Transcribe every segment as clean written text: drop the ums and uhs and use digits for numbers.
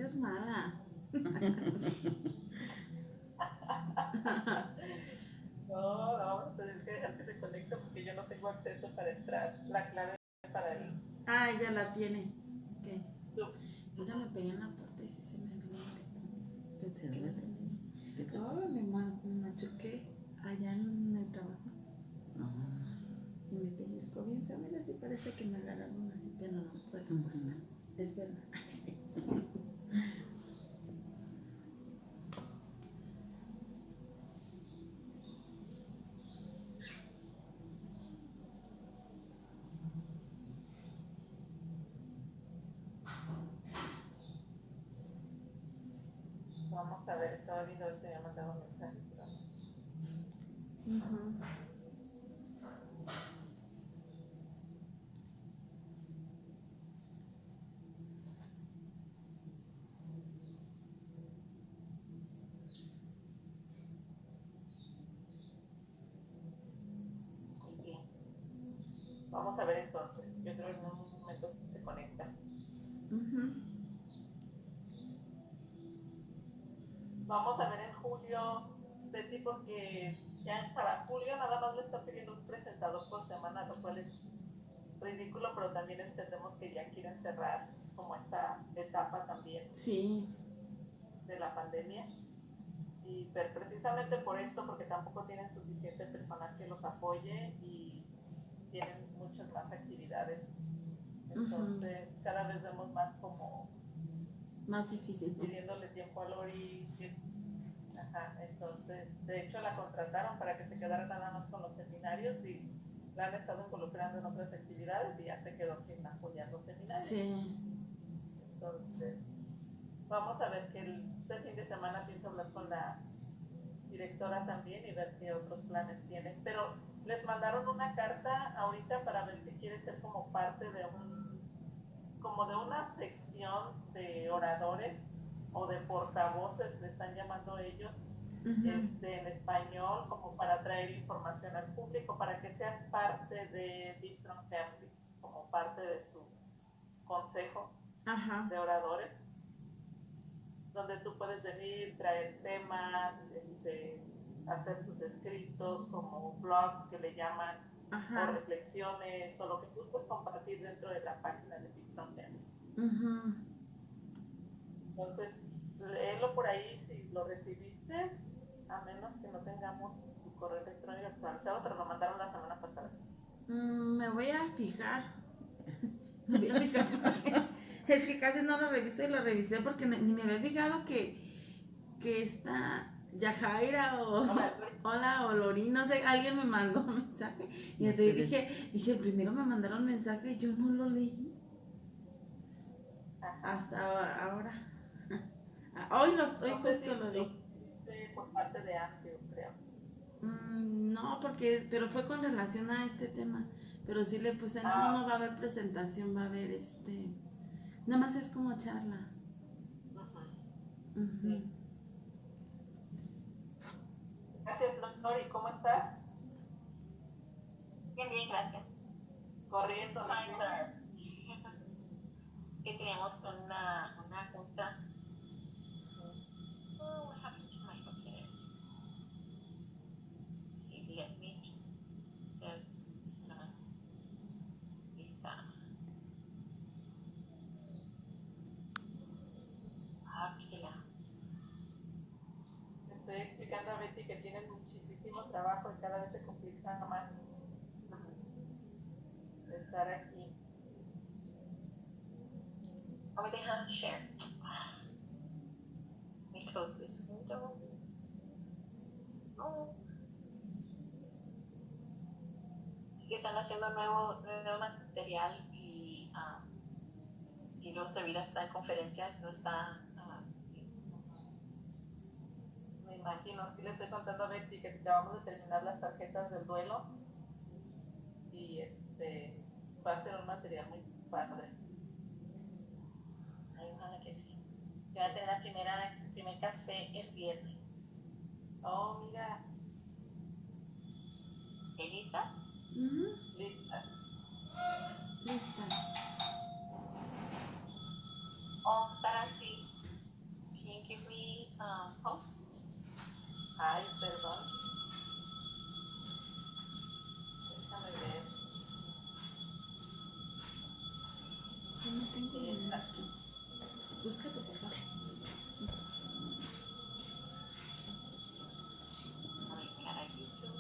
seas mala. No, tienes que dejar que se conecte porque yo no tengo acceso para entrar. La clave para el Ah, ella la tiene. Ok. Zoom. Mira, me pegué en la puerta y sí se me vino un moretón. Pensé que iba a ser niño. ¿Qué te Oh, pasa? me machuqué allá en el trabajo. No. Y me pellizcó bien feo. Mira, sí parece que me agarraron así, pero no fue la puerta. Es verdad. Ay, sí. Vamos a ver, estaba viendo a ver si me ha mandado un mensaje. Muy bien. Vamos a ver entonces. Yo creo que en unos momentos se conecta. Vamos a ver en julio, Betty, porque ya para julio nada más le está pidiendo un presentador por semana, lo cual es ridículo, pero también entendemos que ya quieren cerrar como esta etapa también Sí. de la pandemia. Y precisamente por esto, porque tampoco tienen suficiente personal que los apoye y tienen muchas más actividades. Entonces, cada vez vemos más como más difícil. pidiéndole tiempo a Lori. Ajá, entonces, de hecho la contrataron para que se quedara nada más con los seminarios y la han estado involucrando en otras actividades y ya se quedó sin apoyar los seminarios. Sí. Entonces, vamos a ver que este fin de semana pienso hablar con la directora también y ver qué otros planes tienen. Pero les mandaron una carta ahorita para ver si quiere ser como parte de como de una sección de oradores o de portavoces, le están llamando ellos, en español, como para traer información al público, para que seas parte de Bistron Families, como parte de su consejo de oradores, donde tú puedes venir, traer temas, hacer tus escritos como blogs que le llaman, o reflexiones, o lo que gustes compartir dentro de la página de Bistron Families. Entonces, léelo por ahí si lo recibiste, a menos que no tengamos tu correo electrónico actualizado, pero lo mandaron la semana pasada. Me voy a fijar. Me voy a fijar porque es que casi no lo reviso y lo revisé porque ni me había fijado que esta Yajaira hola o Lori, no sé, alguien me mandó un mensaje y dije, primero me mandaron mensaje y yo no lo leí. Hasta ahora. Hoy justo lo vi. Por parte de Andrew, creo. No, pero fue con relación a este tema. Pero sí le puse, no va a haber presentación, va a haber nada más es como charla. Sí. Gracias, Lori, ¿cómo estás? Bien, bien, gracias. Corriendo. Que teníamos una junta. Oh, what happened to my computer? Let me just lista. Aquí ya. Estoy explicando a Betty que tienen muchísimo trabajo y cada vez se complica más estar aquí. Oh, me dejan share. Let me close this window. Oh. Es que están haciendo nuevo material y luego Sevilla está en conferencias, no está. Me imagino, sí le estoy contando a Betty que acabamos de terminar las tarjetas del duelo y va a ser un material muy padre. Ay, ojalá que sí. Se va a tener el primer café el viernes. Oh, mira. ¿Lista? Lista. Lista. Oh, Sara, sí. Ay, perdón. Déjame ver. Yo no tengo Sí, está. Busca tu papá. Para YouTube.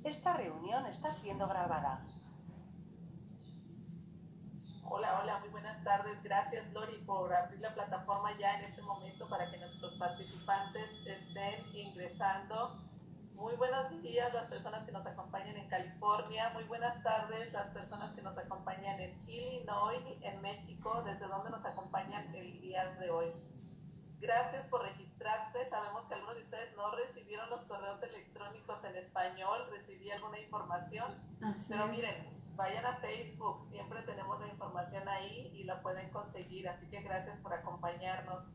Esta reunión está siendo grabada. Hola, hola, muy buenas tardes. Gracias, Lori, por abrir la plataforma ya en este momento para que nuestros participantes estén ingresando. Muy buenos días las personas que nos acompañan en California. Muy buenas tardes las personas que nos acompañan en Illinois, en México, desde donde nos acompañan el día de hoy. Gracias por registrarse. Sabemos que algunos de ustedes no recibieron los correos electrónicos en español, recibí alguna información, pero miren, vayan a Facebook, siempre tenemos la información ahí y la pueden conseguir, así que gracias por acompañarnos.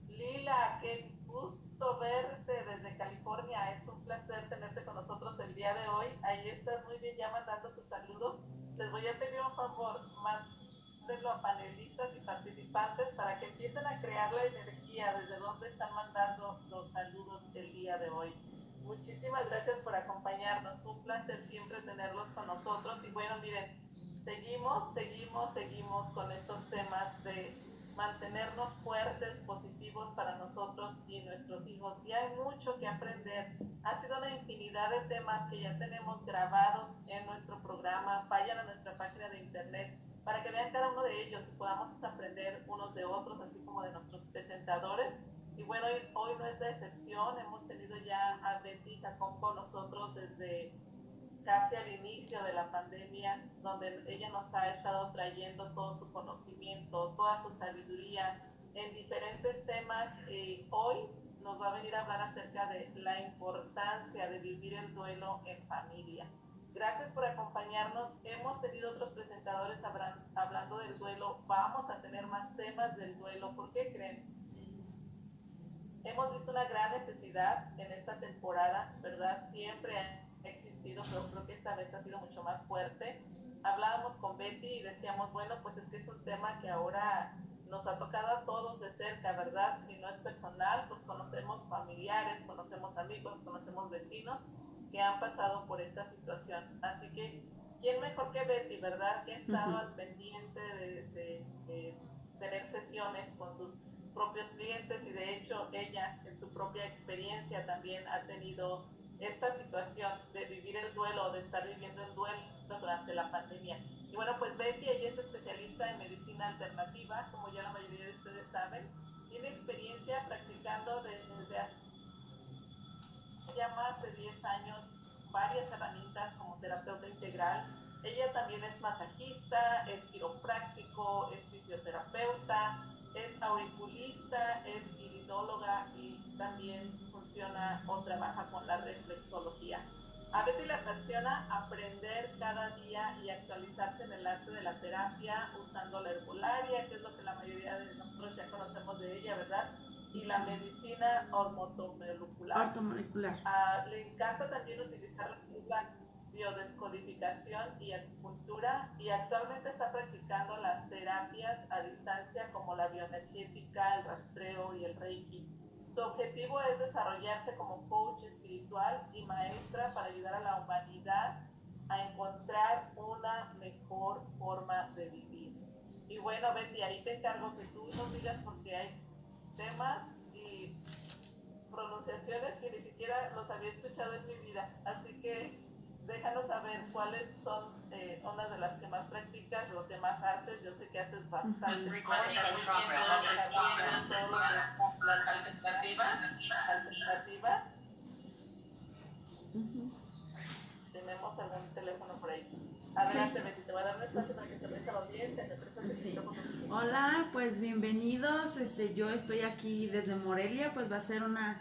Lila, qué gusto verte desde California, es un placer tenerte con nosotros el día de hoy. Ahí estás muy bien ya mandando tus saludos. Les voy a pedir un favor, mándenlo a panelistas y participantes para que empiecen a crear la energía desde donde están mandando los saludos el día de hoy. Muchísimas gracias por acompañarnos, un placer siempre tenerlos con nosotros y bueno, miren, seguimos con estos temas de mantenernos fuertes, positivos para nosotros y nuestros hijos. Y hay mucho que aprender. Ha sido una infinidad de temas que ya tenemos grabados en nuestro programa. Vayan a nuestra página de internet para que vean cada uno de ellos y podamos aprender unos de otros, así como de nuestros presentadores. Y bueno, hoy no es la excepción. Hemos tenido ya a Betty Chacón con nosotros desde casi al inicio de la pandemia, donde ella nos ha estado trayendo todo su conocimiento, toda su sabiduría en diferentes temas. Hoy nos va a venir a hablar acerca de la importancia de vivir el duelo en familia. Gracias por acompañarnos. Hemos tenido otros presentadores hablando del duelo. Vamos a tener más temas del duelo. ¿Por qué creen? Hemos visto una gran necesidad en esta temporada, ¿verdad? Siempre ha existido, pero creo que esta vez ha sido mucho más fuerte. Hablábamos con Betty y decíamos, bueno, pues es que es un tema que ahora nos ha tocado a todos de cerca, ¿verdad? Si no es personal, pues conocemos familiares, conocemos amigos, conocemos vecinos que han pasado por esta situación. Así que, ¿quién mejor que Betty, verdad? Que ha estado al pendiente de tener sesiones con sus propios clientes y de hecho ella en su propia experiencia también ha tenido esta situación de vivir el duelo, de estar viviendo el duelo durante la pandemia. Y bueno, pues Betty, ella es especialista en medicina alternativa, como ya la mayoría de ustedes saben, tiene experiencia practicando desde hace ya más de 10 años varias herramientas como terapeuta integral. Ella también es masajista, es quiropráctico, es fisioterapeuta, es auriculista, es iridóloga y también funciona o trabaja con la reflexología. A Betty le apasiona aprender cada día y actualizarse en el arte de la terapia usando la herbolaria, que es lo que la mayoría de nosotros ya conocemos de ella, ¿verdad? Y la medicina ortomolecular. Le encanta también utilizar la biodescodificación y acupuntura y actualmente está practicando las terapias a distancia como la bioenergética, el rastreo y el reiki. Su objetivo es desarrollarse como coach espiritual y maestra para ayudar a la humanidad a encontrar una mejor forma de vivir. Y bueno, Betty, ahí te encargo que tú nos digas porque hay temas y pronunciaciones que ni siquiera los había escuchado en mi vida. Así que déjanos saber cuáles son unas de las que más practicas, lo que más haces. Yo sé que haces bastante. Alternativa. Tenemos algún teléfono por ahí. Adelante, Betty, te voy a dar un espacio para que te prestes a la audiencia. Sí. Hola, pues bienvenidos. Yo estoy aquí desde Morelia, pues va a ser una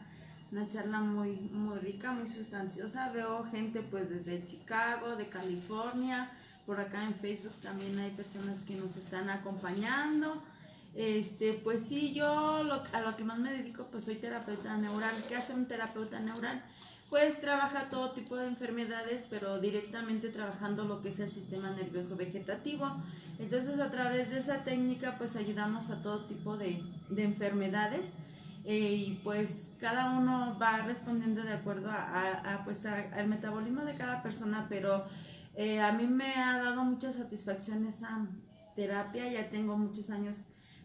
charla muy rica, muy sustanciosa. Veo gente pues desde Chicago, de California, por acá en Facebook también hay personas que nos están acompañando. Pues sí, yo a lo que más me dedico, pues soy terapeuta neural. ¿Qué hace un terapeuta neural? Pues trabaja todo tipo de enfermedades, pero directamente trabajando lo que es el sistema nervioso vegetativo. Entonces, a través de esa técnica, pues ayudamos a todo tipo de enfermedades, y pues cada uno va respondiendo de acuerdo al metabolismo de cada persona, pero a mí me ha dado mucha satisfacción esa terapia. Ya tengo muchos años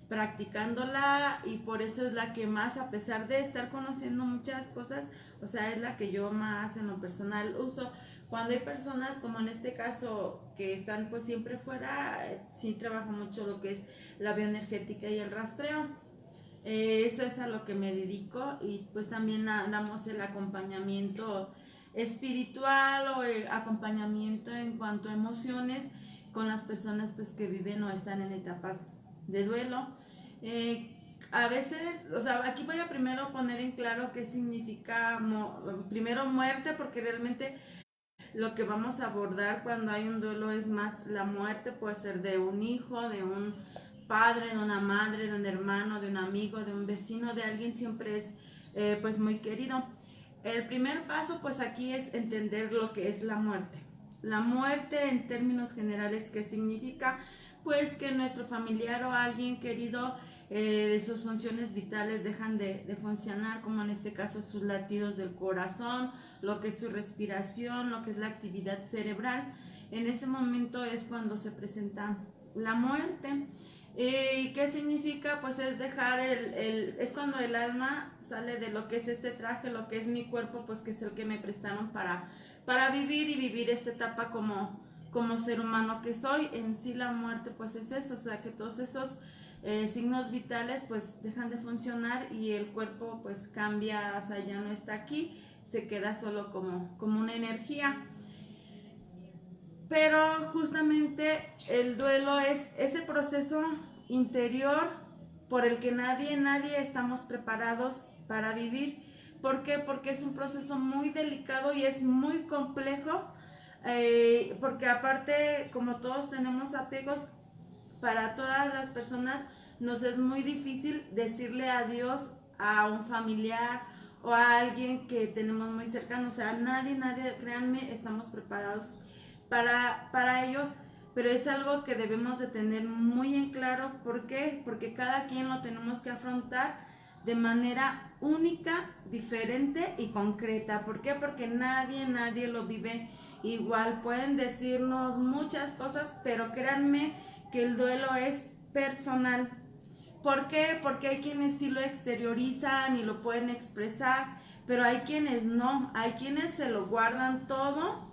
practicándola y por eso es la que más, a pesar de estar conociendo muchas cosas, o sea, es la que yo más en lo personal uso. Cuando hay personas como en este caso que están pues siempre fuera, sí trabajo mucho lo que es la bioenergética y el rastreo. Eso es a lo que me dedico, y pues también damos el acompañamiento espiritual o el acompañamiento en cuanto a emociones con las personas pues que viven o están en etapas de duelo. A veces, o sea, aquí voy a primero poner en claro qué significa primero muerte, porque realmente lo que vamos a abordar cuando hay un duelo es más la muerte. Puede ser de un hijo, de un padre, de una madre, de un hermano, de un amigo, de un vecino, de alguien. Siempre es pues muy querido. El primer paso pues aquí es entender lo que es la muerte. La muerte en términos generales, ¿qué significa? Pues que nuestro familiar o alguien querido, de sus funciones vitales dejan de funcionar, como en este caso sus latidos del corazón, lo que es su respiración, lo que es la actividad cerebral. En ese momento es cuando se presenta la muerte. ¿Y qué significa? Pues es dejar es cuando el alma sale de lo que es este traje, lo que es mi cuerpo, pues que es el que me prestaron para vivir y vivir esta etapa como ser humano que soy. En sí la muerte pues es eso, o sea que todos esos signos vitales pues dejan de funcionar y el cuerpo pues cambia, o sea, ya no está aquí, se queda solo como una energía. Pero justamente el duelo es ese proceso interior por el que nadie estamos preparados para vivir. ¿Por qué? Porque es un proceso muy delicado y es muy complejo, porque aparte, como todos tenemos apegos, para todas las personas nos es muy difícil decirle adiós a un familiar o a alguien que tenemos muy cercano. O sea, nadie, créanme, estamos preparados para ello, pero es algo que debemos de tener muy en claro. ¿Por qué? Porque cada quien lo tenemos que afrontar de manera única, diferente y concreta. ¿Por qué? Porque nadie lo vive igual. Pueden decirnos muchas cosas, pero créanme que el duelo es personal. ¿Por qué? Porque hay quienes sí lo exteriorizan y lo pueden expresar, pero hay quienes no. Hay quienes se lo guardan todo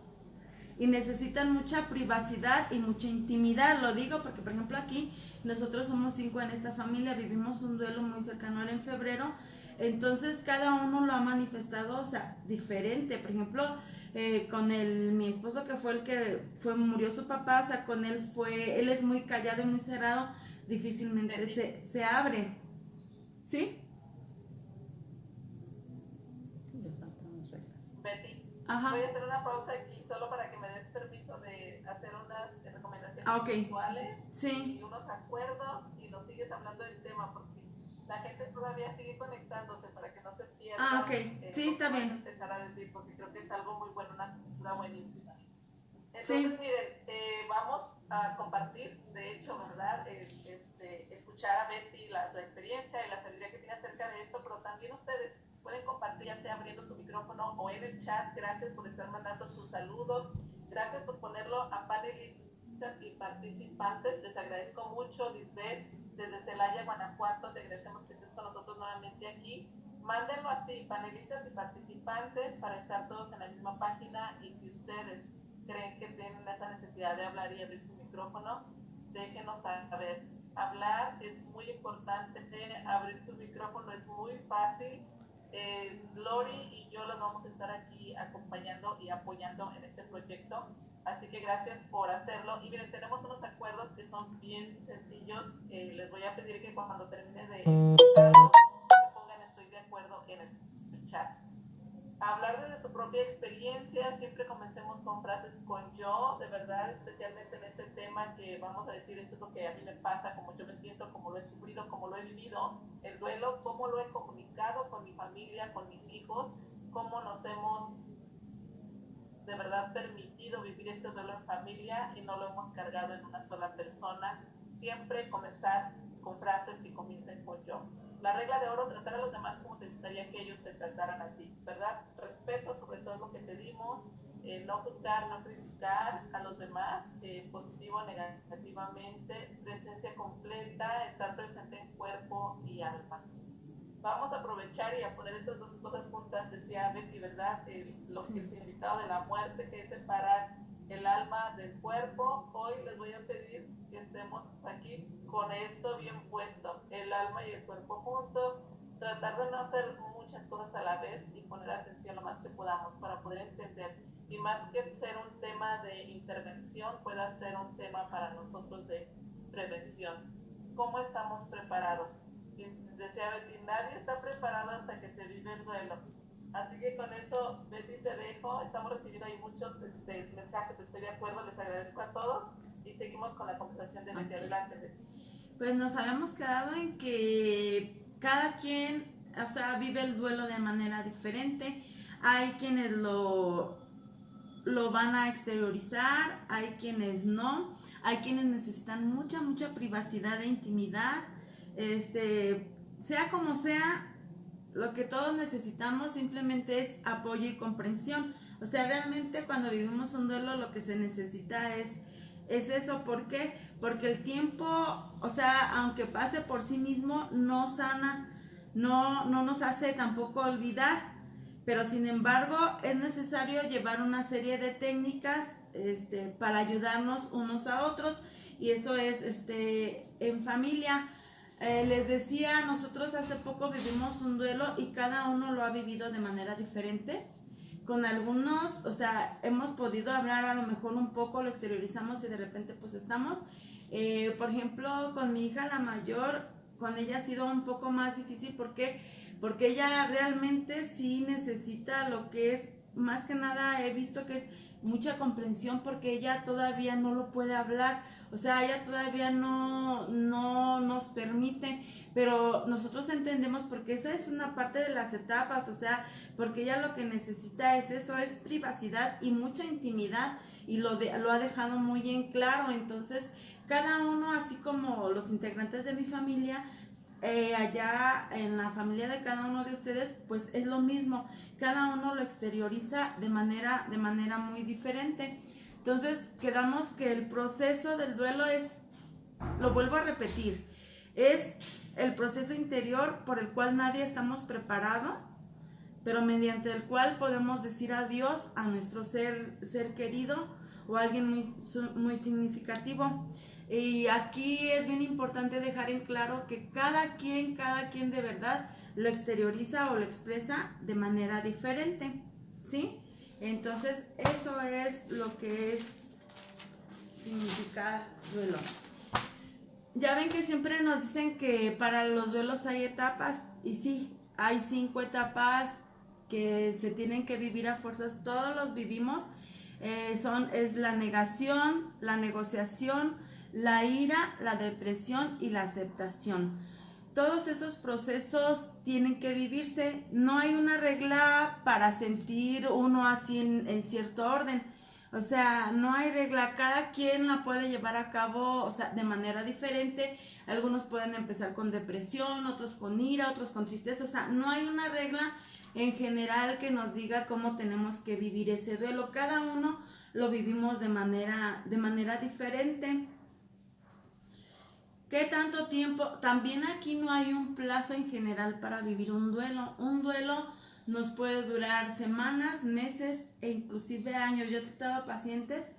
y necesitan mucha privacidad y mucha intimidad. Lo digo porque, por ejemplo, aquí nosotros somos 5 en esta familia, vivimos un duelo muy cercano ahora en febrero, entonces cada uno lo ha manifestado, o sea, diferente. Por ejemplo, con mi esposo, que fue el que murió su papá, o sea, con él él es muy callado y muy cerrado, difícilmente se abre. ¿Sí? Betty, Ajá. voy a hacer una pausa aquí solo para que me des permiso de hacer unas recomendaciones Okay. puntuales, sí, y unos acuerdos, y nos sigues hablando del tema porque la gente todavía sigue conectándose para que no se pierda. Sí, está bien. Empezar a decir, porque creo que es algo muy bueno, una cultura buenísima. Entonces, Sí. miren, vamos a compartir, de hecho, ¿verdad? Escuchar a Betty la experiencia y la sabiduría que tiene acerca de esto, pero también ustedes pueden compartir, ya sea abriendo su micrófono o en el chat. Gracias por estar mandando sus saludos, gracias por ponerlo a panelistas y participantes. Les agradezco mucho. Lisbeth, desde Celaya, Guanajuato, te agradecemos que estés con nosotros nuevamente aquí. Mándenlo así, panelistas y participantes, para estar todos en la misma página. Y si ustedes creen que tienen esa necesidad de hablar y abrir su micrófono, déjenos saber. Hablar es muy importante, abrir su micrófono es muy fácil. Lori y yo los vamos a estar aquí acompañando y apoyando en este proyecto, así que gracias por hacerlo. Y miren, tenemos unos acuerdos que son bien sencillos. Les voy a pedir que cuando termine de explicarlos me pongan estoy de acuerdo en el chat. Hablar desde su su propia experiencia. Siempre comencemos con frases con yo, de verdad, especialmente en este tema que vamos a decir, esto es lo que a mí me pasa, como yo me siento, como lo he sufrido, como lo he vivido, el duelo, cómo lo he comunicado con mi familia, con mis hijos, cómo nos hemos de verdad permitido vivir este duelo en familia y no lo hemos cargado en una sola persona. Siempre comenzar con frases que comiencen con yo. La regla de oro, tratar a los demás como te gustaría que ellos te trataran a ti, ¿verdad? Respeto sobre todo lo que pedimos, no juzgar, no criticar a los demás, positivo o negativamente, presencia completa, estar presente en cuerpo y alma. Vamos a aprovechar y a poner esas dos cosas juntas, decía Betty, ¿verdad? Lo que el significado de la muerte, que es separar el alma del cuerpo. Hoy les voy a pedir que estemos aquí con esto bien puesto, el alma y el cuerpo juntos, tratar de no hacer muchas cosas a la vez y poner atención lo más que podamos para poder entender. Y más que ser un tema de intervención, pueda ser un tema para nosotros de prevención. ¿Cómo estamos preparados? Decía Betty, nadie está preparado hasta que se vive el duelo. Así que con eso, Betty, te dejo. Estamos recibiendo ahí muchos mensajes, estoy de acuerdo, les agradezco a todos y seguimos con la conversación de Betty. Okay. Adelante, Betty. Pues nos habíamos quedado en que cada quien, o sea, vive el duelo de manera diferente. Hay quienes lo van a exteriorizar, hay quienes no, hay quienes necesitan mucha privacidad e intimidad. Sea como sea, lo que todos necesitamos simplemente es apoyo y comprensión. O sea, realmente cuando vivimos un duelo lo que se necesita es eso. ¿Por qué? Porque el tiempo, o sea, aunque pase por sí mismo, no sana, no nos hace tampoco olvidar, pero sin embargo es necesario llevar una serie de técnicas para ayudarnos unos a otros, y eso es en familia. Les decía, nosotros hace poco vivimos un duelo y cada uno lo ha vivido de manera diferente. Con algunos, o sea, hemos podido hablar a lo mejor un poco, lo exteriorizamos y de repente pues estamos. Por ejemplo, con mi hija la mayor, con ella ha sido un poco más difícil. ¿Por qué? Porque ella realmente sí necesita lo que es, más que nada he visto que es mucha comprensión, porque ella todavía no lo puede hablar, o sea, ella todavía no nos permite, pero nosotros entendemos, porque esa es una parte de las etapas, o sea, porque ella lo que necesita es eso, es privacidad y mucha intimidad, y lo ha dejado muy en claro. Entonces, cada uno, así como los integrantes de mi familia, allá en la familia de cada uno de ustedes, pues es lo mismo, cada uno lo exterioriza de manera muy diferente. Entonces quedamos que el proceso del duelo es, lo vuelvo a repetir, es el proceso interior por el cual nadie estamos preparados, pero mediante el cual podemos decir adiós a nuestro ser querido o a alguien muy significativo. Y aquí es bien importante dejar en claro que cada quien de verdad lo exterioriza o lo expresa de manera diferente, ¿sí? Entonces, eso es lo que significa duelo. Ya ven que siempre nos dicen que para los duelos hay etapas, y sí, hay 5 etapas que se tienen que vivir a fuerzas, todos los vivimos. Es la negación, la negociación, la ira, la depresión y la aceptación. Todos esos procesos tienen que vivirse. No hay una regla para sentir uno así en cierto orden. O sea, no hay regla. Cada quien la puede llevar a cabo, o sea, de manera diferente. Algunos pueden empezar con depresión, otros con ira, otros con tristeza. O sea, no hay una regla en general que nos diga cómo tenemos que vivir ese duelo. Cada uno lo vivimos de manera diferente. ¿Qué tanto tiempo? También aquí no hay un plazo en general para vivir un duelo. Un duelo nos puede durar semanas, meses e inclusive años. Yo he tratado pacientes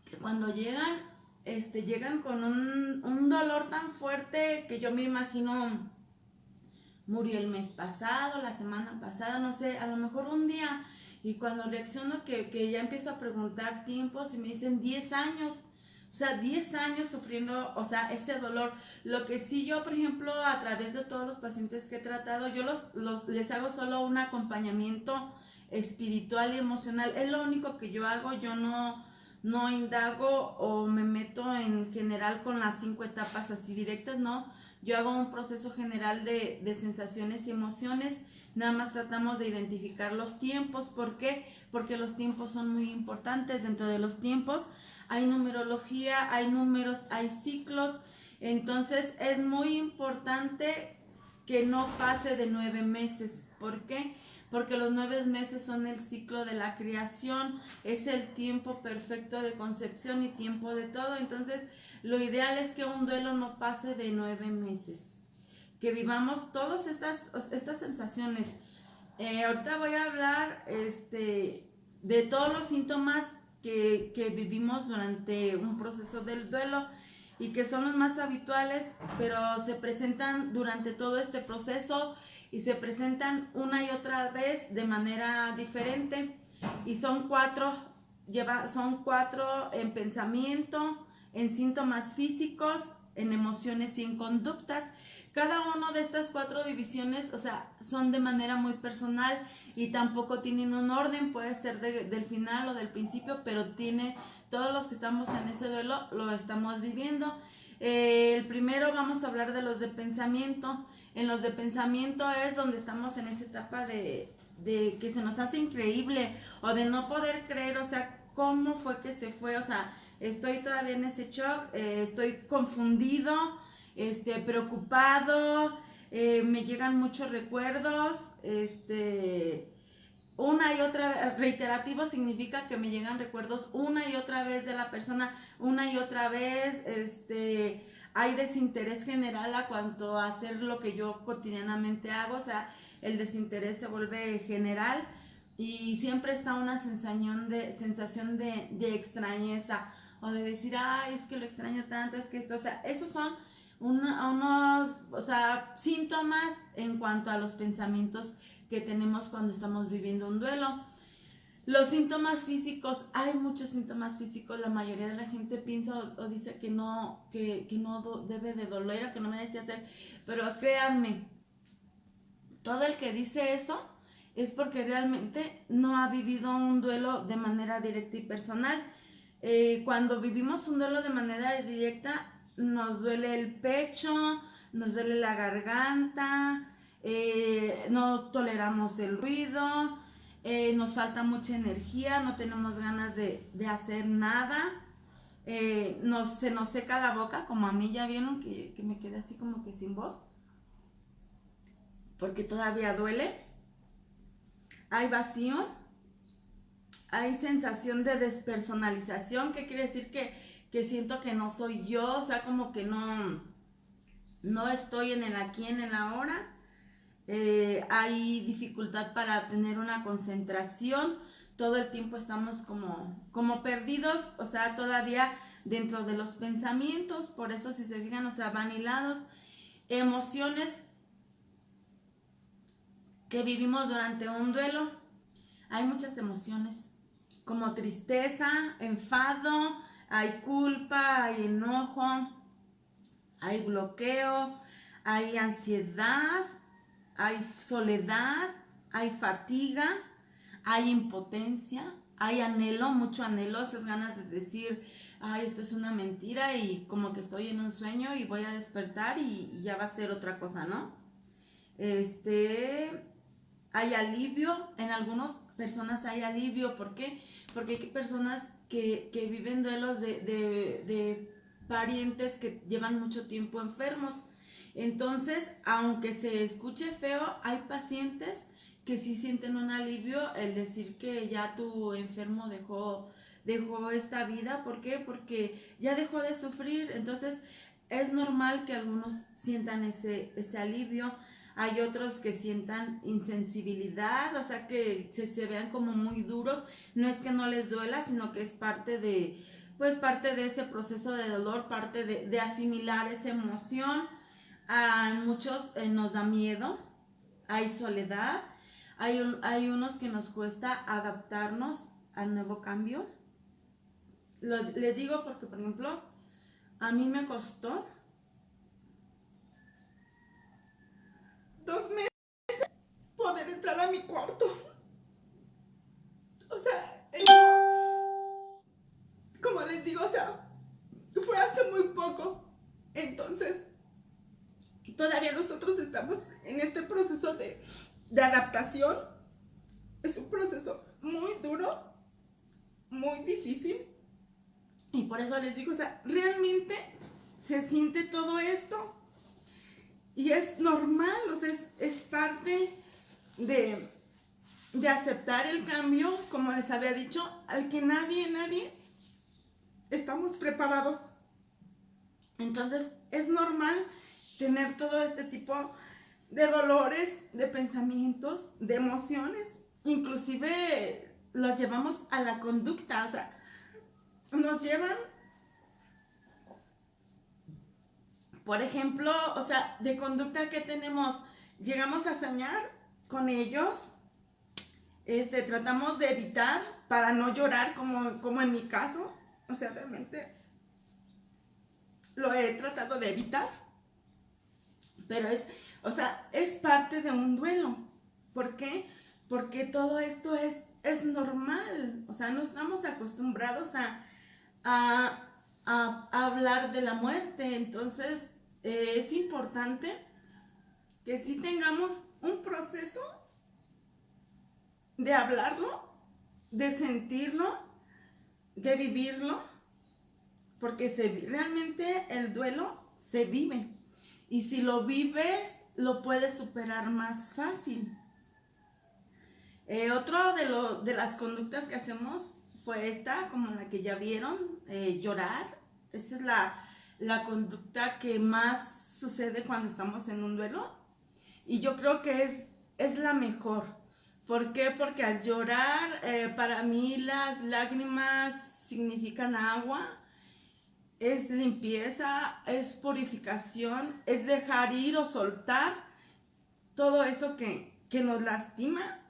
que cuando llegan con un dolor tan fuerte que yo me imagino murió el mes pasado, la semana pasada, no sé, a lo mejor un día. Y cuando reacciono que ya empiezo a preguntar tiempos y me dicen 10 años. O sea, 10 años sufriendo, o sea, ese dolor. Lo que sí yo, por ejemplo, a través de todos los pacientes que he tratado, yo les hago solo un acompañamiento espiritual y emocional. Es lo único que yo hago. Yo no indago o me meto en general con las 5 etapas así directas, no. Yo hago un proceso general de sensaciones y emociones. Nada más tratamos de identificar los tiempos. ¿Por qué? Porque los tiempos son muy importantes. Dentro de los tiempos hay numerología, hay números, hay ciclos. Entonces es muy importante que no pase de 9 meses. ¿Por qué? Porque los 9 meses son el ciclo de la creación, es el tiempo perfecto de concepción y tiempo de todo. Entonces, lo ideal es que un duelo no pase de 9 meses, que vivamos todas estas sensaciones. Ahorita voy a hablar de todos los síntomas que vivimos durante un proceso del duelo y que son los más habituales, pero se presentan durante todo este proceso y se presentan una y otra vez de manera diferente, y son 4 en pensamiento, en síntomas físicos, en emociones y en conductas. Cada una de estas 4 divisiones, o sea, son de manera muy personal y tampoco tienen un orden, puede ser del final o del principio, pero todos los que estamos en ese duelo lo estamos viviendo. El primero vamos a hablar de los de pensamiento. En los de pensamiento es donde estamos en esa etapa de que se nos hace increíble o de no poder creer, o sea, cómo fue que se fue, o sea, estoy todavía en ese shock, estoy confundido, preocupado, me llegan muchos recuerdos, una y otra vez. Reiterativo significa que me llegan recuerdos una y otra vez de la persona, una y otra vez, hay desinterés general a cuanto a hacer lo que yo cotidianamente hago, o sea, el desinterés se vuelve general y siempre está una sensación de extrañeza o de decir, ay, es que lo extraño tanto, es que esto, o sea, esos son unos, o sea, síntomas en cuanto a los pensamientos que tenemos cuando estamos viviendo un duelo. Los síntomas físicos, hay muchos síntomas físicos, la mayoría de la gente piensa o dice que no debe de doler o que no merece hacer, pero créanme, todo el que dice eso es porque realmente no ha vivido un duelo de manera directa y personal. Cuando vivimos un duelo de manera directa, nos duele el pecho, nos duele la garganta, no toleramos el ruido, nos falta mucha energía, no tenemos ganas de hacer nada, se nos seca la boca, como a mí. Ya vieron que me quedé así como que sin voz, porque todavía duele. Hay vacío, hay sensación de despersonalización, que quiere decir que siento que no soy yo, o sea, como que no estoy en el aquí, en el ahora. Hay dificultad para tener una concentración, todo el tiempo estamos como perdidos, o sea, todavía dentro de los pensamientos. Por eso, si se fijan, o sea, van hilados. Emociones que vivimos durante un duelo, hay muchas emociones, como tristeza, enfado, hay culpa, hay enojo, hay bloqueo, hay ansiedad, hay soledad, hay fatiga, hay impotencia, hay anhelo, mucho anhelo, esas ganas de decir, ay, esto es una mentira y como que estoy en un sueño y voy a despertar y ya va a ser otra cosa, ¿no? Hay alivio, en algunas personas hay alivio. ¿Por qué? Porque hay personas que viven duelos de parientes que llevan mucho tiempo enfermos. Entonces, aunque se escuche feo, hay pacientes que sí sienten un alivio el decir que ya tu enfermo dejó esta vida. ¿Por qué? Porque ya dejó de sufrir. Entonces, es normal que algunos sientan ese alivio. Hay otros que sientan insensibilidad, o sea, que se vean como muy duros. No es que no les duela, sino que es parte de ese proceso de dolor, parte de asimilar esa emoción. A muchos nos da miedo, hay soledad, hay unos que nos cuesta adaptarnos al nuevo cambio. Les digo porque, por ejemplo, a mí me costó 2 meses poder entrar a mi cuarto. O sea, como les digo, o sea, fue hace muy poco. Entonces, todavía nosotros estamos en este proceso de adaptación. Es un proceso muy duro, muy difícil. Y por eso les digo, o sea, realmente se siente todo esto. Y es normal, o sea, es parte de aceptar el cambio, como les había dicho, al que nadie estamos preparados. Entonces, es normal tener todo este tipo de dolores, de pensamientos, de emociones. Inclusive los llevamos a la conducta, o sea, nos llevan, por ejemplo, o sea, de conducta que tenemos, llegamos a soñar con ellos, tratamos de evitar para no llorar como en mi caso, o sea, realmente lo he tratado de evitar, pero o sea, es parte de un duelo. ¿Por qué? Porque todo esto es normal, o sea, no estamos acostumbrados a hablar de la muerte. Entonces, es importante que sí tengamos un proceso de hablarlo, de sentirlo, de vivirlo, porque realmente el duelo se vive. Y si lo vives, lo puedes superar más fácil. Otro de las conductas que hacemos fue esta, como la que ya vieron, llorar. Esa es la conducta que más sucede cuando estamos en un duelo. Y yo creo que es la mejor. ¿Por qué? Porque al llorar, para mí las lágrimas significan agua, es limpieza, es purificación, es dejar ir o soltar todo eso que nos lastima.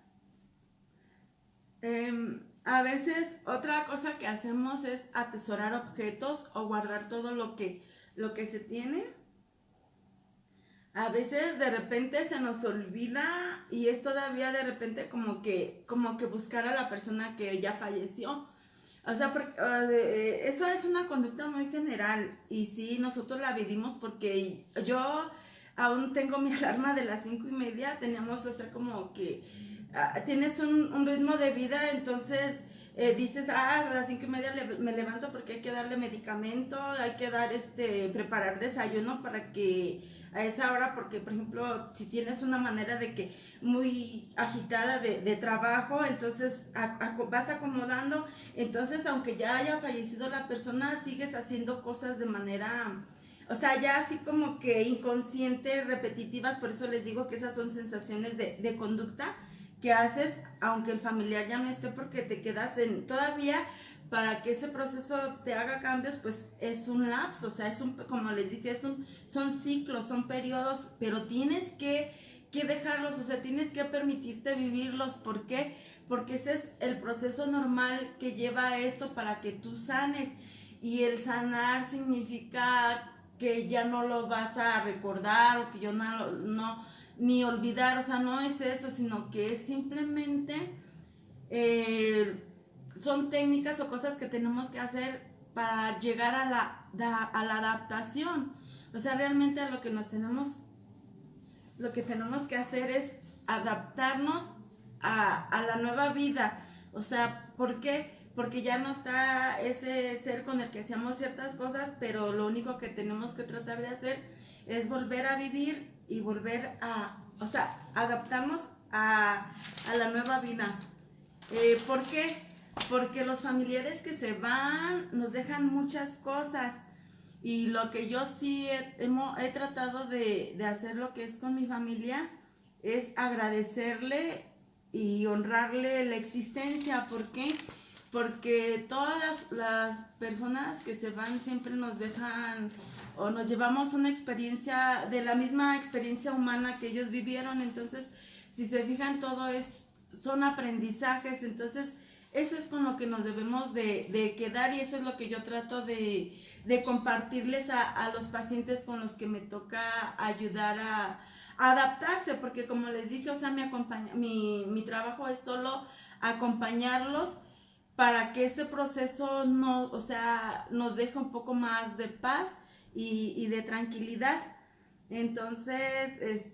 A veces otra cosa que hacemos es atesorar objetos o guardar todo lo que se tiene. A veces de repente se nos olvida y es todavía de repente como que buscar a la persona que ya falleció. O sea, eso es una conducta muy general y sí, nosotros la vivimos porque yo aún tengo mi alarma de las 5:30, teníamos, o sea, como que tienes un ritmo de vida, entonces dices, a las 5:30 me levanto porque hay que darle medicamento, hay que preparar desayuno para que a esa hora, porque por ejemplo, si tienes una manera de que muy agitada de trabajo, entonces vas acomodando, entonces aunque ya haya fallecido la persona, sigues haciendo cosas de manera, o sea, ya así como que inconscientes, repetitivas. Por eso les digo que esas son sensaciones de conducta que haces, aunque el familiar ya no esté, porque te quedas todavía para que ese proceso te haga cambios, pues es un lapso, o sea, como les dije, son ciclos, son periodos, pero tienes que dejarlos, o sea, tienes que permitirte vivirlos. ¿Por qué? Porque ese es el proceso normal que lleva a esto para que tú sanes, y el sanar significa que ya no lo vas a recordar o que yo no ni olvidar, o sea, no es eso, sino que es simplemente son técnicas o cosas que tenemos que hacer para llegar a la adaptación. O sea, realmente lo que tenemos que hacer es adaptarnos a la nueva vida. O sea, ¿por qué? Porque ya no está ese ser con el que hacíamos ciertas cosas, pero lo único que tenemos que tratar de hacer es volver a vivir y volver o sea, adaptarnos a la nueva vida. ¿Por qué? Porque los familiares que se van nos dejan muchas cosas, y lo que yo sí he tratado de hacer, lo que es con mi familia, es agradecerle y honrarle la existencia. ¿Por qué? Porque todas las personas que se van siempre nos dejan o nos llevamos una experiencia, de la misma experiencia humana que ellos vivieron. Entonces, si se fijan, son aprendizajes. Entonces, eso es con lo que nos debemos de quedar, y eso es lo que yo trato de compartirles a los pacientes con los que me toca ayudar a adaptarse, porque como les dije, o sea, mi trabajo es solo acompañarlos para que ese proceso no, o sea, nos deje un poco más de paz y de tranquilidad. Entonces,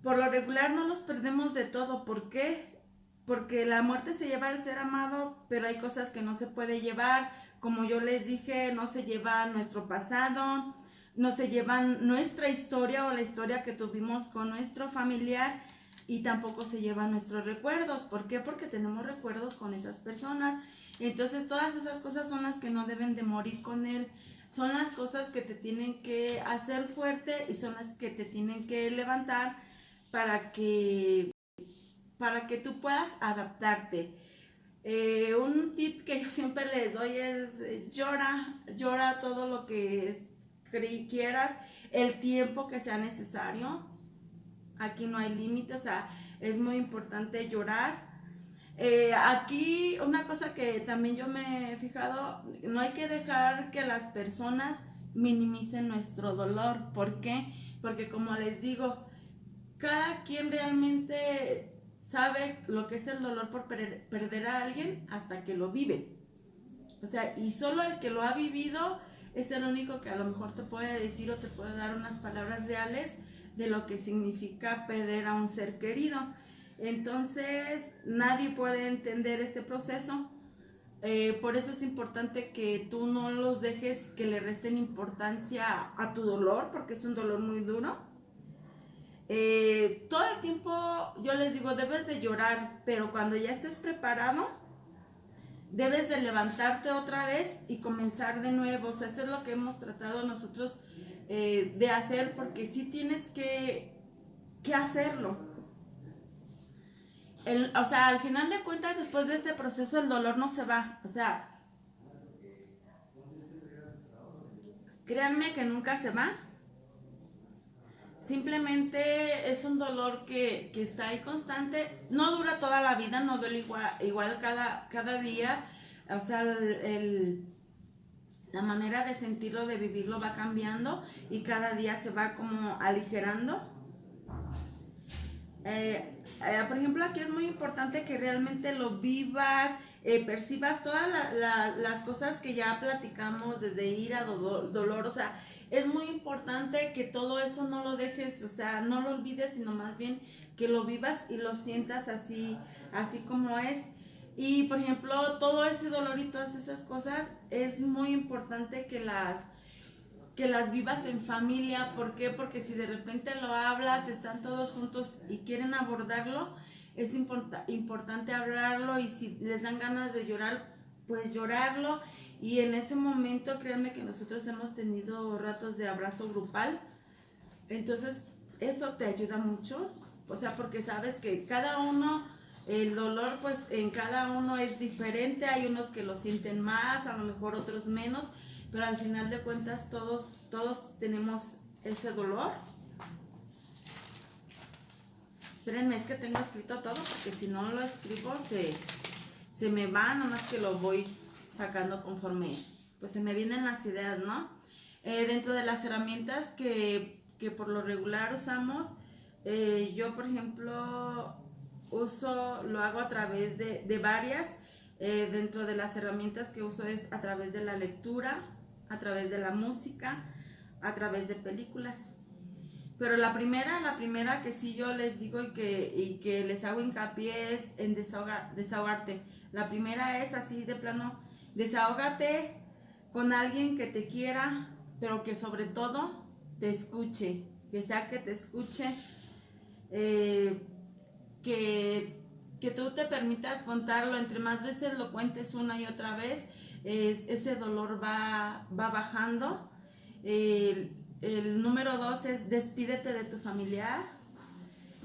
por lo regular no los perdemos de todo. ¿Por qué? Porque la muerte se lleva al ser amado, pero hay cosas que no se puede llevar. Como yo les dije, no se lleva nuestro pasado, no se llevan nuestra historia o la historia que tuvimos con nuestro familiar, y tampoco se llevan nuestros recuerdos. ¿Por qué? Porque tenemos recuerdos con esas personas. Entonces todas esas cosas son las que no deben de morir con él. Son las cosas que te tienen que hacer fuerte y son las que te tienen que levantar para que tú puedas adaptarte. Un tip que yo siempre les doy es llora todo lo que quieras, el tiempo que sea necesario. Aquí no hay límite, o sea, es muy importante llorar. Aquí una cosa que también yo me he fijado, no hay que dejar que las personas minimicen nuestro dolor. ¿Por qué? Porque como les digo, cada quien realmente sabe lo que es el dolor por perder a alguien hasta que lo vive. O sea, y solo el que lo ha vivido es el único que a lo mejor te puede decir o te puede dar unas palabras reales de lo que significa perder a un ser querido. Entonces, nadie puede entender este proceso. Por eso es importante que tú no los dejes que le resten importancia a tu dolor, porque es un dolor muy duro. Todo el tiempo yo les digo, debes de llorar, pero cuando ya estés preparado, debes de levantarte otra vez y comenzar de nuevo. O sea, eso es lo que hemos tratado nosotros de hacer, porque sí tienes que hacerlo. O sea, al final de cuentas, después de este proceso, el dolor no se va. O sea, créanme que nunca se va. Simplemente es un dolor que está ahí constante. No dura toda la vida, no duele igual cada día. O sea, la manera de sentirlo, de vivirlo va cambiando y cada día se va como aligerando. Por ejemplo, aquí es muy importante que realmente lo vivas, percibas todas las cosas que ya platicamos, desde ira, dolor. O sea, es muy importante que todo eso no lo dejes, o sea, no lo olvides, sino más bien que lo vivas y lo sientas así como es. Y por ejemplo, todo ese dolor y todas esas cosas es muy importante que las vivas en familia. ¿Por qué? Porque si de repente lo hablas, están todos juntos y quieren abordarlo, es importante hablarlo, y si les dan ganas de llorar, pues llorarlo. Y en ese momento, créanme que nosotros hemos tenido ratos de abrazo grupal. Entonces, eso te ayuda mucho. O sea, porque sabes que cada uno, el dolor, pues en cada uno es diferente. Hay unos que lo sienten más, a lo mejor otros menos, pero al final de cuentas todos tenemos ese dolor. Espérenme, es que tengo escrito todo, porque si no lo escribo se me va, nomás que lo voy sacando conforme pues se me vienen las ideas, ¿no? Dentro de las herramientas que por lo regular usamos, yo por ejemplo lo hago a través de varias. Dentro de las herramientas que uso es a través de la lectura, a través de la música, a través de películas. Pero la primera que sí yo les digo y que les hago hincapié es en desahogarte. La primera es así de plano, desahógate con alguien que te quiera, pero que sobre todo te escuche, que sea que te escuche, que tú te permitas contarlo. Entre más veces lo cuentes una y otra vez, ese dolor va bajando. El número 2 es despídete de tu familiar.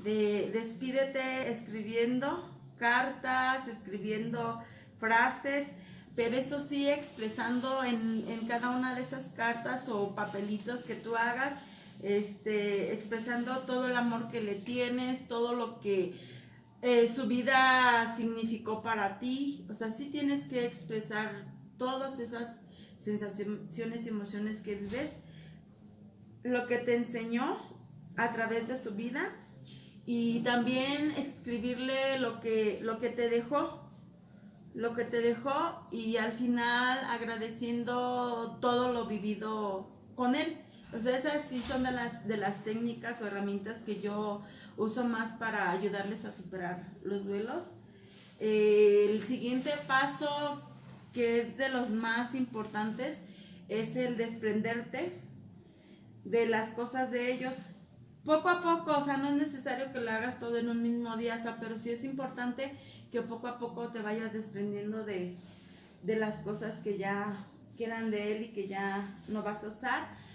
Despídete escribiendo cartas, escribiendo frases, pero eso sí, expresando en cada una de esas cartas o papelitos que tú hagas, expresando todo el amor que le tienes, todo lo que su vida significó para ti. O sea, sí tienes que expresar todas esas sensaciones y emociones que vives, lo que te enseñó a través de su vida, y también escribirle lo que te dejó, y al final agradeciendo todo lo vivido con él. O sea, esas sí son de las técnicas o herramientas que yo uso más para ayudarles a superar los duelos. El siguiente paso, que es de los más importantes, es el desprenderte de las cosas de ellos. Poco a poco, o sea, no es necesario que lo hagas todo en un mismo día, o sea, pero sí es importante que poco a poco te vayas desprendiendo de las cosas que eran de él y que ya no vas a usar.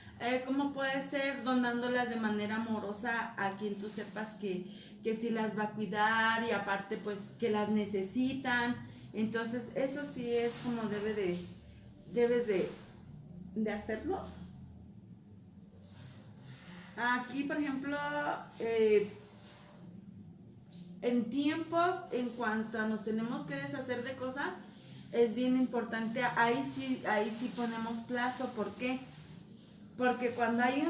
¿Cómo puede ser? Donándolas de manera amorosa a quien tú sepas que sí las va a cuidar, y aparte pues que las necesitan. Entonces eso sí es como debes de hacerlo. Aquí, por ejemplo, en tiempos, en cuanto a nos tenemos que deshacer de cosas, es bien importante, ahí sí ponemos plazo. ¿Por qué? Porque cuando hay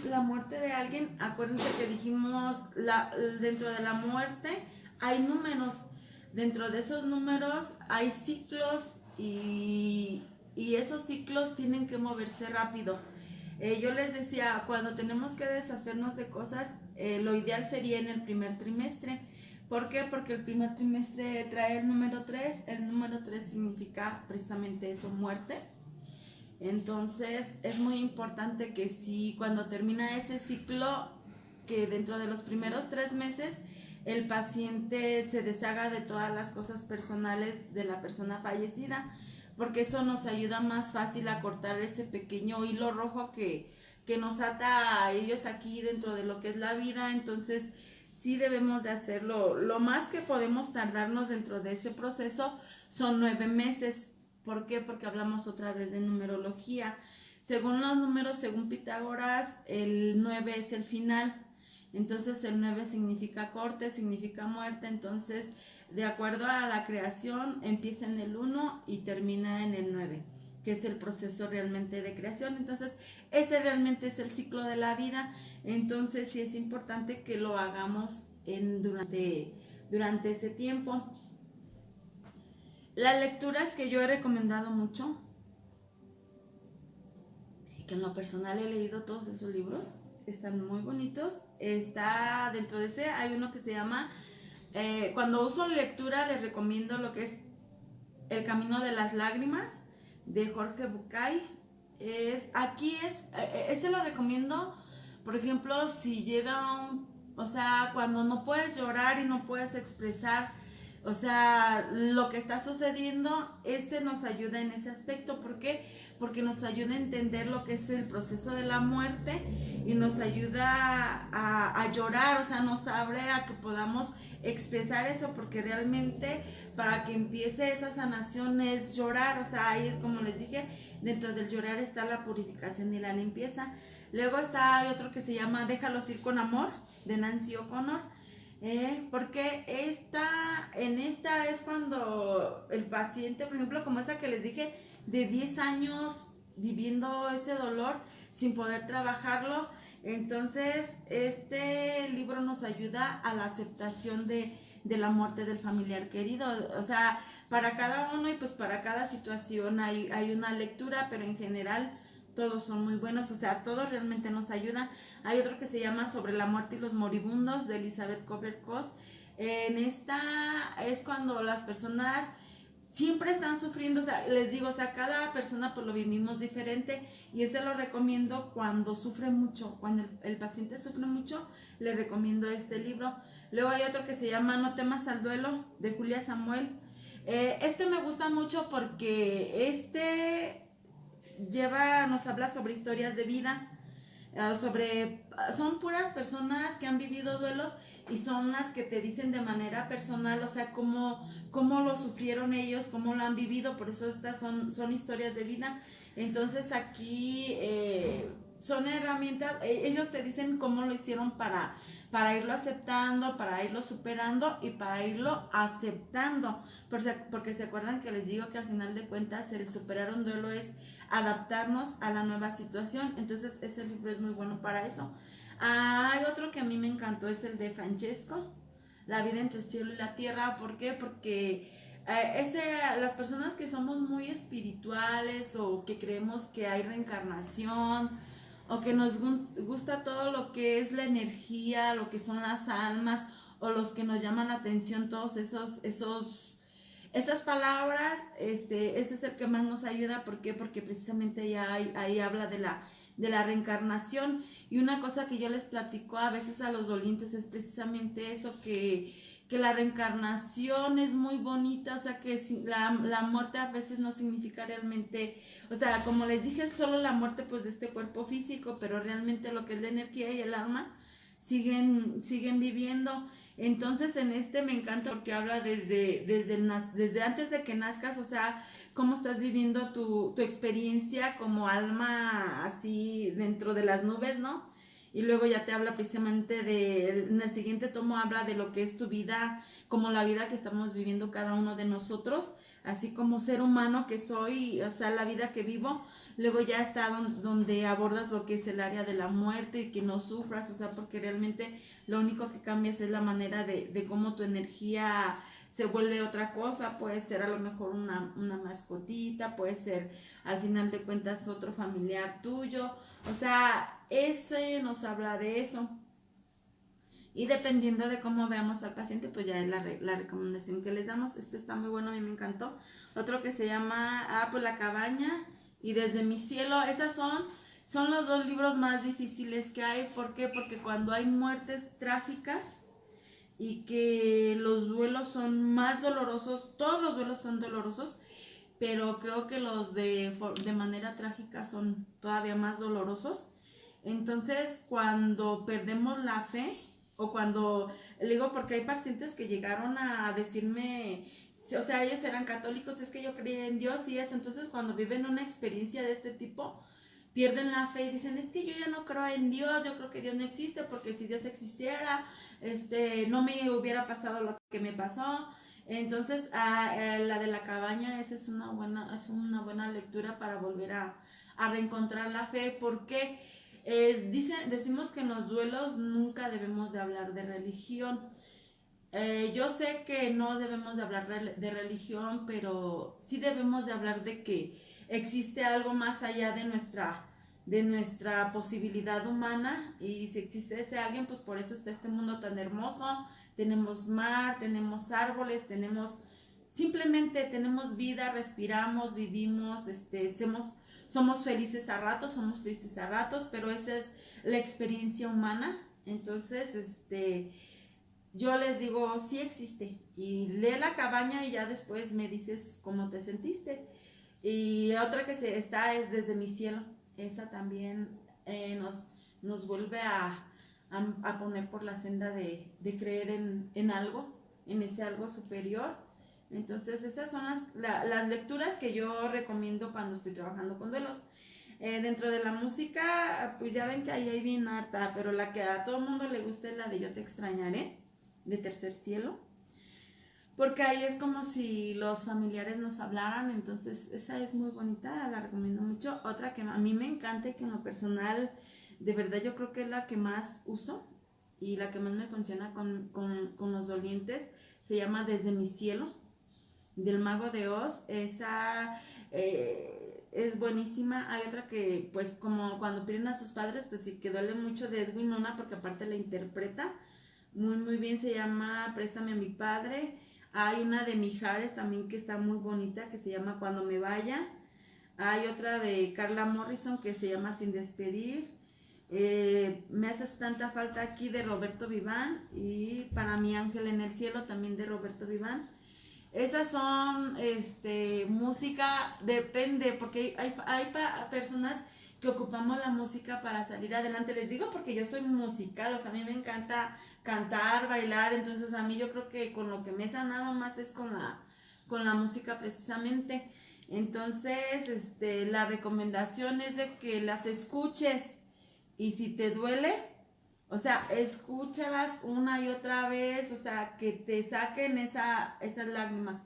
la muerte de alguien, acuérdense que dijimos, dentro de la muerte hay números. Dentro de esos números hay ciclos, y esos ciclos tienen que moverse rápido. Yo les decía, cuando tenemos que deshacernos de cosas, lo ideal sería en el primer trimestre. ¿Por qué? Porque el primer trimestre trae el número 3. El número 3 significa precisamente eso, muerte. Entonces es muy importante que si cuando termina ese ciclo, que dentro de los primeros 3 meses el paciente se deshaga de todas las cosas personales de la persona fallecida, porque eso nos ayuda más fácil a cortar ese pequeño hilo rojo que nos ata a ellos aquí dentro de lo que es la vida. Entonces sí debemos de hacerlo. Lo más que podemos tardarnos dentro de ese proceso son 9 meses. ¿Por qué? Porque hablamos otra vez de numerología. Según los números, según Pitágoras, el 9 es el final. Entonces el 9 significa corte, significa muerte. Entonces, de acuerdo a la creación, empieza en el 1 y termina en el 9, que es el proceso realmente de creación. Entonces, ese realmente es el ciclo de la vida. Entonces, sí es importante que lo hagamos durante ese tiempo. Las lecturas que yo he recomendado mucho, y que en lo personal he leído todos esos libros, están muy bonitos. Está dentro de ese, hay uno que se llama, cuando uso lectura les recomiendo lo que es El Camino de las Lágrimas, de Jorge Bucay. Ese lo recomiendo, por ejemplo, si llega o sea, cuando no puedes llorar y no puedes expresar, o sea, lo que está sucediendo, ese nos ayuda en ese aspecto. ¿Por qué? Porque nos ayuda a entender lo que es el proceso de la muerte, y nos ayuda a llorar, o sea, nos abre a que podamos expresar eso, porque realmente para que empiece esa sanación es llorar. O sea, ahí es como les dije, dentro del llorar está la purificación y la limpieza. Luego hay otro que se llama Déjalos ir con amor, de Nancy O'Connor. Porque en esta es cuando el paciente, por ejemplo, como esa que les dije, de 10 años viviendo ese dolor sin poder trabajarlo. Entonces este libro nos ayuda a la aceptación de la muerte del familiar querido. O sea, para cada uno y pues para cada situación hay una lectura, pero en general todos son muy buenos, o sea, todos realmente nos ayudan. Hay otro que se llama Sobre la muerte y los moribundos, de Elizabeth Kubler-Ross. En esta es cuando las personas siempre están sufriendo, o sea, les digo, o sea, cada persona pues lo vivimos diferente, y ese lo recomiendo cuando sufre mucho, cuando el paciente sufre mucho, le recomiendo este libro. Luego hay otro que se llama No temas al duelo, de Julia Samuel. Este me gusta mucho porque nos habla sobre historias de vida, son puras personas que han vivido duelos, y son las que te dicen de manera personal, o sea, cómo lo sufrieron ellos, cómo lo han vivido. Por eso estas son historias de vida. Entonces aquí son herramientas, ellos te dicen cómo lo hicieron para para irlo aceptando, para irlo superando y para irlo aceptando. Porque se acuerdan que les digo que al final de cuentas el superar un duelo es adaptarnos a la nueva situación. Entonces ese libro es muy bueno para eso. Hay otro que a mí me encantó, es el de Francesco, La vida entre el cielo y la tierra. ¿Por qué? Porque las personas que somos muy espirituales o que creemos que hay reencarnación o que nos gusta todo lo que es la energía, lo que son las almas o los que nos llaman la atención todos esas palabras, ese es el que más nos ayuda. ¿Por qué? Porque precisamente ahí habla de la reencarnación. Y una cosa que yo les platico a veces a los dolientes es precisamente eso, que la reencarnación es muy bonita, o sea, que la muerte a veces no significa realmente, o sea, como les dije, solo la muerte pues de este cuerpo físico, pero realmente lo que es la energía y el alma siguen viviendo. Entonces en me encanta porque habla desde antes de que nazcas, o sea, cómo estás viviendo tu experiencia como alma así dentro de las nubes, ¿no? Y luego ya te habla precisamente en el siguiente tomo habla de lo que es tu vida, como la vida que estamos viviendo cada uno de nosotros, así como ser humano que soy, o sea, la vida que vivo. Luego ya está donde abordas lo que es el área de la muerte y que no sufras, o sea, porque realmente lo único que cambias es la manera de cómo tu energía se vuelve otra cosa. Puede ser a lo mejor una mascotita, puede ser al final de cuentas otro familiar tuyo, o sea, ese nos habla de eso. Y dependiendo de cómo veamos al paciente, pues ya es la recomendación que les damos. Este está muy bueno, a mí me encantó. Otro que se llama, pues La cabaña y Desde mi cielo. Esas son los dos libros más difíciles que hay. ¿Por qué? Porque cuando hay muertes trágicas y que los duelos son más dolorosos, todos los duelos son dolorosos, pero creo que los de manera trágica son todavía más dolorosos. Entonces, cuando perdemos la fe, o cuando, le digo porque hay pacientes que llegaron a decirme, o sea, ellos eran católicos, es que yo creía en Dios y eso. Entonces, cuando viven una experiencia de este tipo, pierden la fe y dicen, es que yo ya no creo en Dios, yo creo que Dios no existe, porque si Dios existiera, no me hubiera pasado lo que me pasó. Entonces, la de La cabaña, esa es una buena lectura para volver a reencontrar la fe. Porque decimos que en los duelos nunca debemos de hablar de religión. Yo sé que no debemos de hablar de religión, pero sí debemos de hablar de que existe algo más allá de nuestra posibilidad humana, y si existe ese alguien, pues por eso está este mundo tan hermoso. Tenemos mar, tenemos árboles, simplemente tenemos vida, respiramos, vivimos, somos felices a ratos, somos tristes a ratos, pero esa es la experiencia humana. Entonces, yo les digo, sí existe, y lee La cabaña y ya después me dices cómo te sentiste. Y otra que está es Desde mi cielo. Esa también nos vuelve a poner por la senda de creer en algo, en ese algo superior. Entonces esas son las lecturas que yo recomiendo cuando estoy trabajando con duelos. Dentro de la música, pues ya ven que ahí hay bien harta, pero la que a todo el mundo le gusta es la de Yo te extrañaré, de Tercer Cielo, porque ahí es como si los familiares nos hablaran. Entonces esa es muy bonita, la recomiendo mucho. Otra que a mí me encanta y que en lo personal, de verdad yo creo que es la que más uso y la que más me funciona con los dolientes, se llama Desde mi cielo, del Mago de Oz. Esa es buenísima. Hay otra que, pues, como cuando pierden a sus padres, pues sí, que duele mucho, de Edwin Luna, porque aparte la interpreta muy, muy bien. Se llama Préstame a mi padre. Hay una de Mijares también que está muy bonita, que se llama Cuando me vaya. Hay otra de Carla Morrison que se llama Sin despedir. Me haces tanta falta aquí, de Roberto Vivan. Y Para mi ángel en el cielo, también de Roberto Vivan. Esas son música, depende, porque hay personas que ocupamos la música para salir adelante. Les digo porque yo soy musical, o sea, a mí me encanta cantar, bailar. Entonces a mí yo creo que con lo que me he sanado más es con la música precisamente. Entonces, la recomendación es de que las escuches, y si te duele, O sea, escúchalas una y otra vez, o sea, que te saquen esas lágrimas.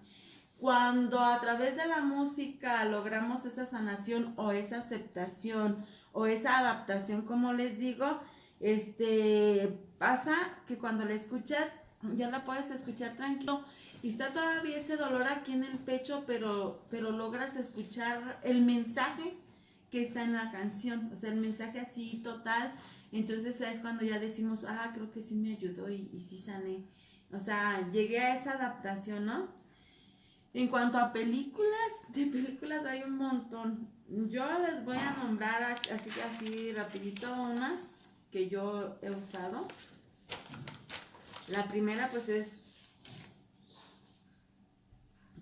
Cuando a través de la música logramos esa sanación o esa aceptación o esa adaptación, como les digo, pasa que cuando la escuchas ya la puedes escuchar tranquilo y está todavía ese dolor aquí en el pecho, pero logras escuchar el mensaje que está en la canción, o sea, el mensaje así total. Entonces es cuando ya decimos, creo que sí me ayudó y sí sané. O sea, llegué a esa adaptación, ¿no? En cuanto a películas, de películas hay un montón. Yo les voy a nombrar así rapidito unas que yo he usado. La primera pues es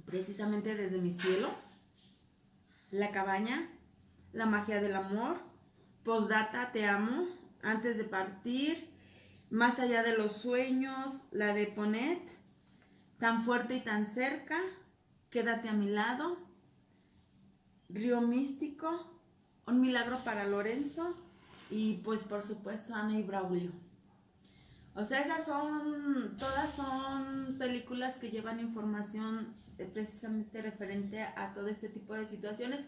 precisamente Desde mi cielo, La cabaña, La magia del amor, Postdata, Te amo, Antes de partir, Más allá de los sueños, la de Ponet, Tan fuerte y tan cerca, Quédate a mi lado, Río místico, Un milagro para Lorenzo y pues por supuesto Ana y Braulio. O sea, todas son películas que llevan información precisamente referente a todo este tipo de situaciones.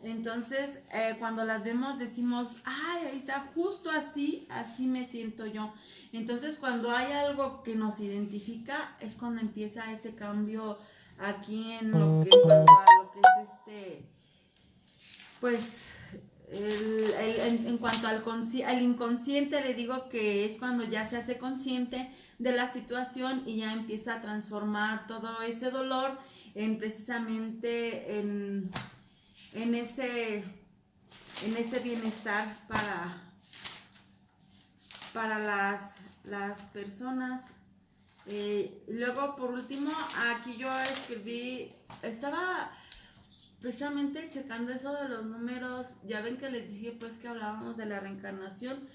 Entonces, cuando las vemos decimos, ahí está, justo así me siento yo. Entonces, cuando hay algo que nos identifica, es cuando empieza ese cambio aquí en cuanto a lo que es pues en cuanto al inconsciente, le digo que es cuando ya se hace consciente de la situación y ya empieza a transformar todo ese dolor en precisamente en ese bienestar para las personas. Luego, por último, aquí yo estaba precisamente checando eso de los números. Ya ven que les dije pues que hablábamos de la reencarnación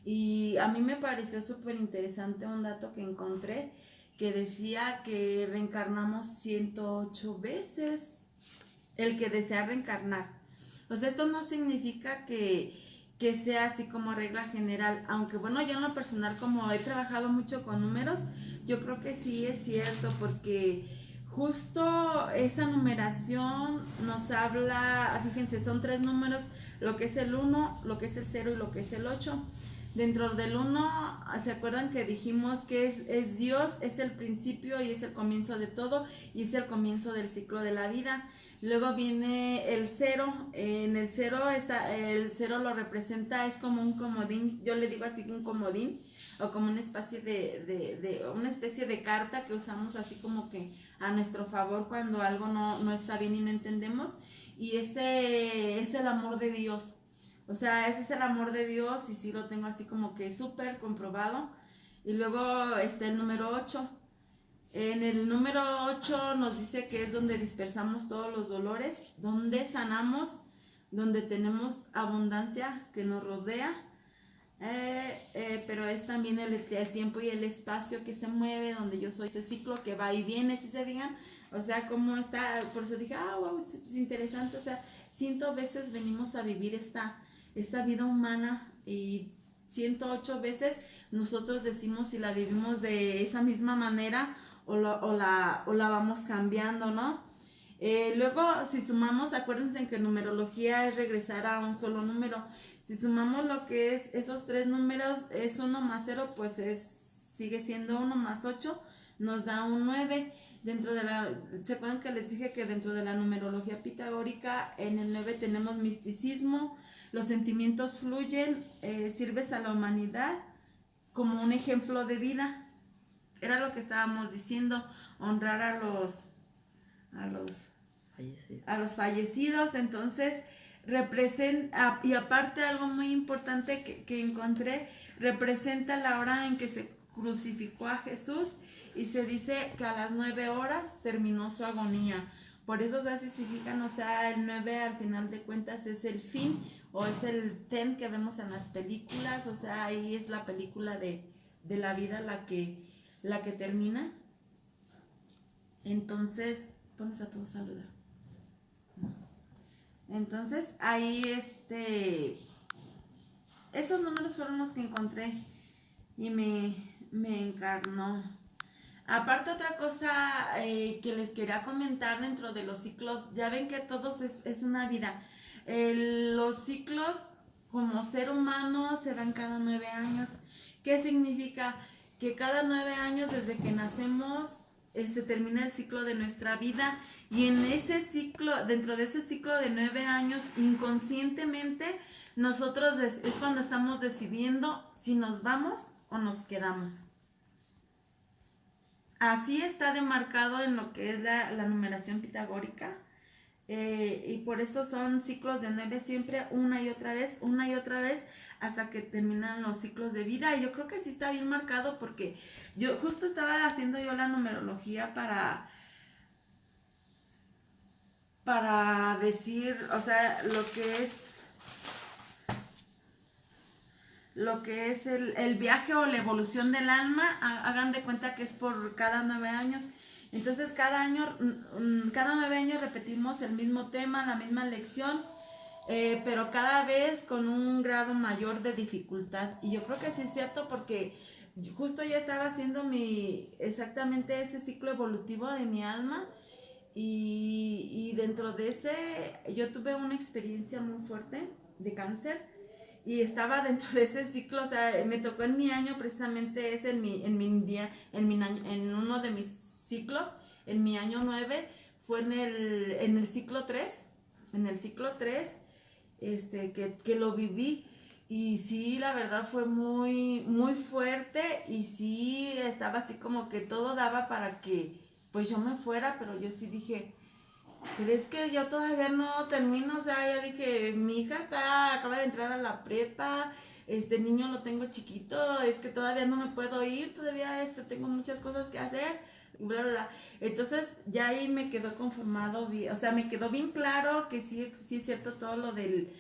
y a mí me pareció súper interesante un dato que encontré que decía que reencarnamos 108 veces el que desea reencarnar. O sea, esto no significa que sea así como regla general, aunque bueno, yo en lo personal, como he trabajado mucho con números, yo creo que sí es cierto, porque justo esa numeración nos habla, fíjense, son 3 números, lo que es el 1, lo que es el 0 y lo que es el 8. Dentro del 1, ¿se acuerdan que dijimos que es Dios, es el principio y es el comienzo de todo y es el comienzo del ciclo de la vida? Luego viene el 0, en el 0 el 0 lo representa, es como un comodín, yo le digo así un comodín, o como una especie una especie de carta que usamos así como que a nuestro favor cuando algo no está bien y no entendemos, y ese es el amor de Dios. O sea, ese es el amor de Dios y sí lo tengo así como que súper comprobado. Y luego está el número 8. En el número 8 nos dice que es donde dispersamos todos los dolores, donde sanamos, donde tenemos abundancia que nos rodea, pero es también el tiempo y el espacio que se mueve, donde yo soy ese ciclo que va y viene, si se digan, o sea, cómo está, por eso dije, wow, es interesante, o sea, 100 veces venimos a vivir esta vida humana y 108 veces nosotros decimos si la vivimos de esa misma manera o la vamos cambiando, ¿no? Luego, si sumamos, acuérdense que numerología es regresar a un solo número. Si sumamos lo que es esos 3 números, es 1 más 0, pues sigue siendo 1 más 8, nos da un 9. ¿Se acuerdan que les dije que dentro de la numerología pitagórica, en el 9 tenemos misticismo, los sentimientos fluyen, sirves a la humanidad como un ejemplo de vida? Era lo que estábamos diciendo, honrar a los fallecidos. Entonces representa, y aparte algo muy importante que encontré, representa la hora en que se crucificó a Jesús y se dice que a las 9 horas terminó su agonía. Por eso, o sea, si se fijan, o sea, el 9 al final de cuentas es el fin o es el ten que vemos en las películas, o sea, ahí es la película de la vida la que termina. Entonces, pones a todos a saludar. Entonces, ahí esos números fueron los que encontré. y me encarnó. Aparte otra cosa que les quería comentar dentro de los ciclos, ya ven que todos es una vida. Los ciclos como ser humano se dan cada 9 años. ¿Qué significa? Que cada 9 años desde que nacemos se termina el ciclo de nuestra vida y en ese ciclo, dentro de ese ciclo de 9 años, inconscientemente nosotros es cuando estamos decidiendo si nos vamos o nos quedamos. Así está demarcado en lo que es la numeración pitagórica. Y por eso son ciclos de 9 siempre, una y otra vez, hasta que terminan los ciclos de vida. Y yo creo que sí está bien marcado porque yo justo estaba haciendo yo la numerología para decir, o sea, lo que es el viaje o la evolución del alma, hagan de cuenta que es por cada 9 años. Entonces cada 9 años repetimos el mismo tema, la misma lección, pero cada vez con un grado mayor de dificultad. Y yo creo que sí es cierto porque justo ya estaba haciendo exactamente ese ciclo evolutivo de mi alma y dentro de ese yo tuve una experiencia muy fuerte de cáncer. Y estaba dentro de ese ciclo, o sea, me tocó en mi año, precisamente es en uno de mis ciclos, en mi año 9, fue en el ciclo 3, que lo viví. Y sí, la verdad fue muy, muy fuerte y sí, estaba así como que todo daba para que pues yo me fuera, pero yo sí dije, pero es que yo todavía no termino, o sea, ya dije, mi hija acaba de entrar a la prepa, este niño lo tengo chiquito, es que todavía no me puedo ir, todavía tengo muchas cosas que hacer, bla, bla, bla. Entonces ya ahí me quedó conformado, o sea, me quedó bien claro que sí es cierto todo lo del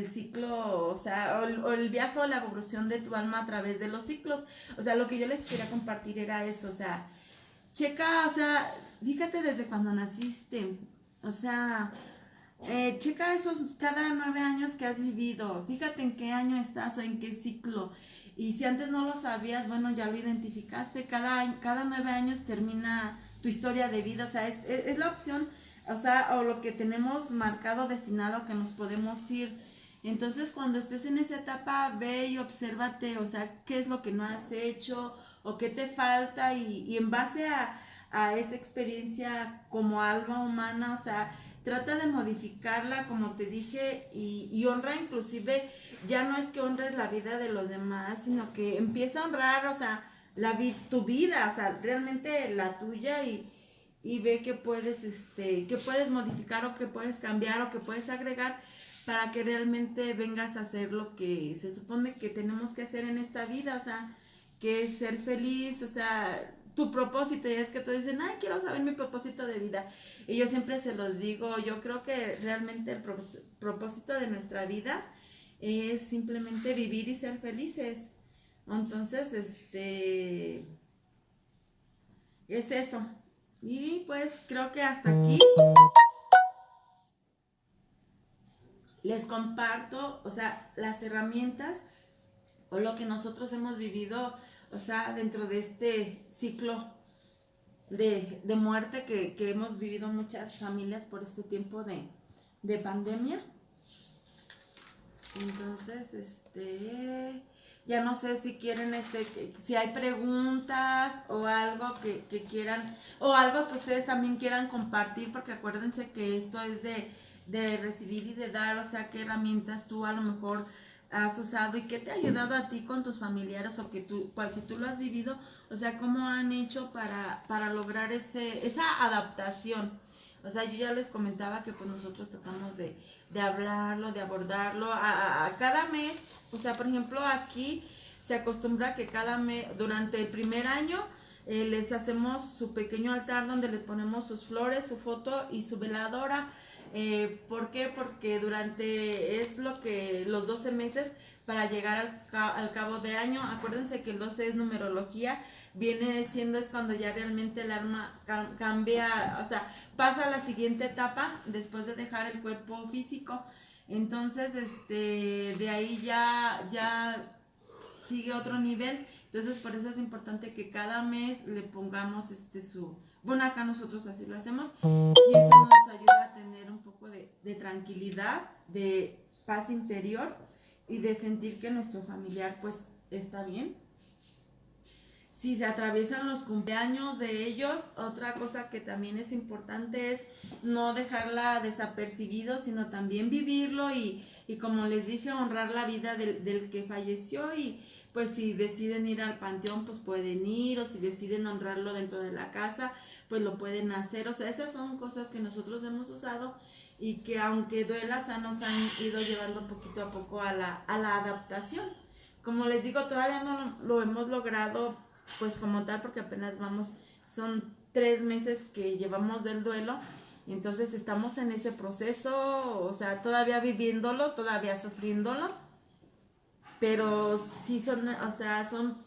ciclo, o sea, o el viaje o la evolución de tu alma a través de los ciclos. O sea, lo que yo les quería compartir era eso, o sea, checa, o sea, fíjate desde cuando naciste, o sea, checa esos cada 9 años que has vivido, fíjate en qué año estás o en qué ciclo. Y si antes no lo sabías, bueno, ya lo identificaste, cada 9 años termina tu historia de vida, o sea, es la opción, o sea, o lo que tenemos marcado, destinado a que nos podemos ir. Entonces, cuando estés en esa etapa, ve y obsérvate, o sea, qué es lo que no has hecho o qué te falta y en base a esa experiencia como alma humana, o sea, trata de modificarla, como te dije, y honra inclusive, ya no es que honres la vida de los demás, sino que empieza a honrar, o sea, tu vida, o sea, realmente la tuya y ve que puedes modificar o que puedes cambiar o que puedes agregar para que realmente vengas a hacer lo que se supone que tenemos que hacer en esta vida, o sea, que es ser feliz, o sea, tu propósito. Y es que todos dicen, ay, quiero saber mi propósito de vida. Y yo siempre se los digo, yo creo que realmente el propósito de nuestra vida es simplemente vivir y ser felices. Entonces, es eso. Y pues creo que hasta aquí les comparto, o sea, las herramientas o lo que nosotros hemos vivido, o sea, dentro de este ciclo de muerte que hemos vivido muchas familias por este tiempo de pandemia. Entonces, ya no sé si quieren, si hay preguntas o algo que quieran, o algo que ustedes también quieran compartir, porque acuérdense que esto es de recibir y de dar, o sea, qué herramientas tú a lo mejor has usado y qué te ha ayudado a ti con tus familiares, o que tú, pues si tú lo has vivido, o sea, cómo han hecho para lograr esa adaptación. O sea, yo ya les comentaba que pues nosotros tratamos de hablarlo, de abordarlo a cada mes. O sea, por ejemplo, aquí se acostumbra que cada mes, durante el primer año, les hacemos su pequeño altar donde le ponemos sus flores, su foto y su veladora. ¿Por qué? Porque es los 12 meses para llegar al cabo de año. Acuérdense que el 12 es numerología, viene siendo es cuando ya realmente el alma cambia, o sea, pasa a la siguiente etapa después de dejar el cuerpo físico. Entonces, de ahí ya sigue otro nivel. Entonces por eso es importante que cada mes le pongamos bueno, acá nosotros así lo hacemos, y eso nos ayuda a tener un poco de tranquilidad, de paz interior y de sentir que nuestro familiar pues está bien. Si se atraviesan los cumpleaños de ellos, otra cosa que también es importante es no dejarla desapercibido, sino también vivirlo y como les dije, honrar la vida del que falleció, y pues si deciden ir al panteón, pues pueden ir, o si deciden honrarlo dentro de la casa, pues lo pueden hacer. O sea, esas son cosas que nosotros hemos usado y que aunque duela, o sea, nos han ido llevando poquito a poco a la adaptación. Como les digo, todavía no lo hemos logrado pues como tal, porque apenas son 3 meses que llevamos del duelo, y entonces estamos en ese proceso, o sea, todavía viviéndolo, todavía sufriéndolo, pero sí son, o sea, son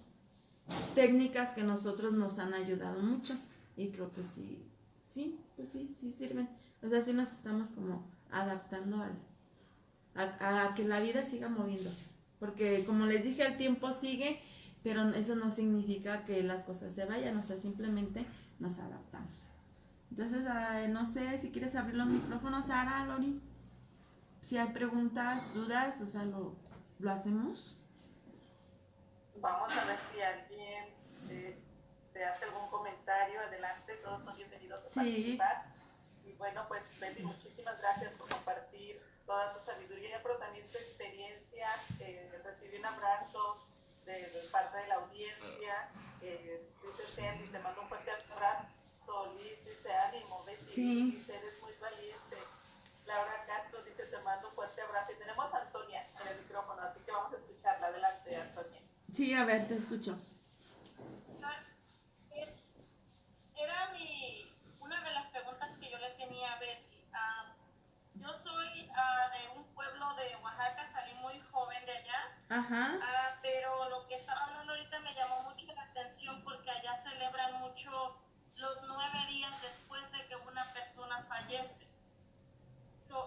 técnicas que nosotros nos han ayudado mucho, y creo que pues sí sirven, o sea, sí nos estamos como adaptando a que la vida siga moviéndose, porque como les dije, el tiempo sigue, pero eso no significa que las cosas se vayan, o sea, simplemente nos adaptamos. Entonces, no sé si quieres abrir los micrófonos, Sara, Lori, si hay preguntas, dudas, o sea, lo hacemos. Vamos a ver si alguien te hace algún comentario. Adelante, todos son bienvenidos a participar. Y bueno, pues Betty, muchísimas gracias por compartir toda tu sabiduría, pero también tu experiencia. Recibí un abrazo de parte de la audiencia. Dice Sandy, te mando un fuerte abrazo. Liz dice, ánimo, Betty, Sí. dice, eres muy valiente. Laura Castro dice, te mando un fuerte abrazo. Y tenemos a Antonia en el micrófono, así que vamos a escucharla. Adelante, Antonia. Sí, a ver, te escucho. Era una de las preguntas que yo le tenía a Betty. Yo soy de un pueblo de Oaxaca, salí muy joven de allá. Ajá. Pero lo que estaba hablando ahorita me llamó mucho la atención, porque allá celebran mucho los 9 días después de que una persona fallece.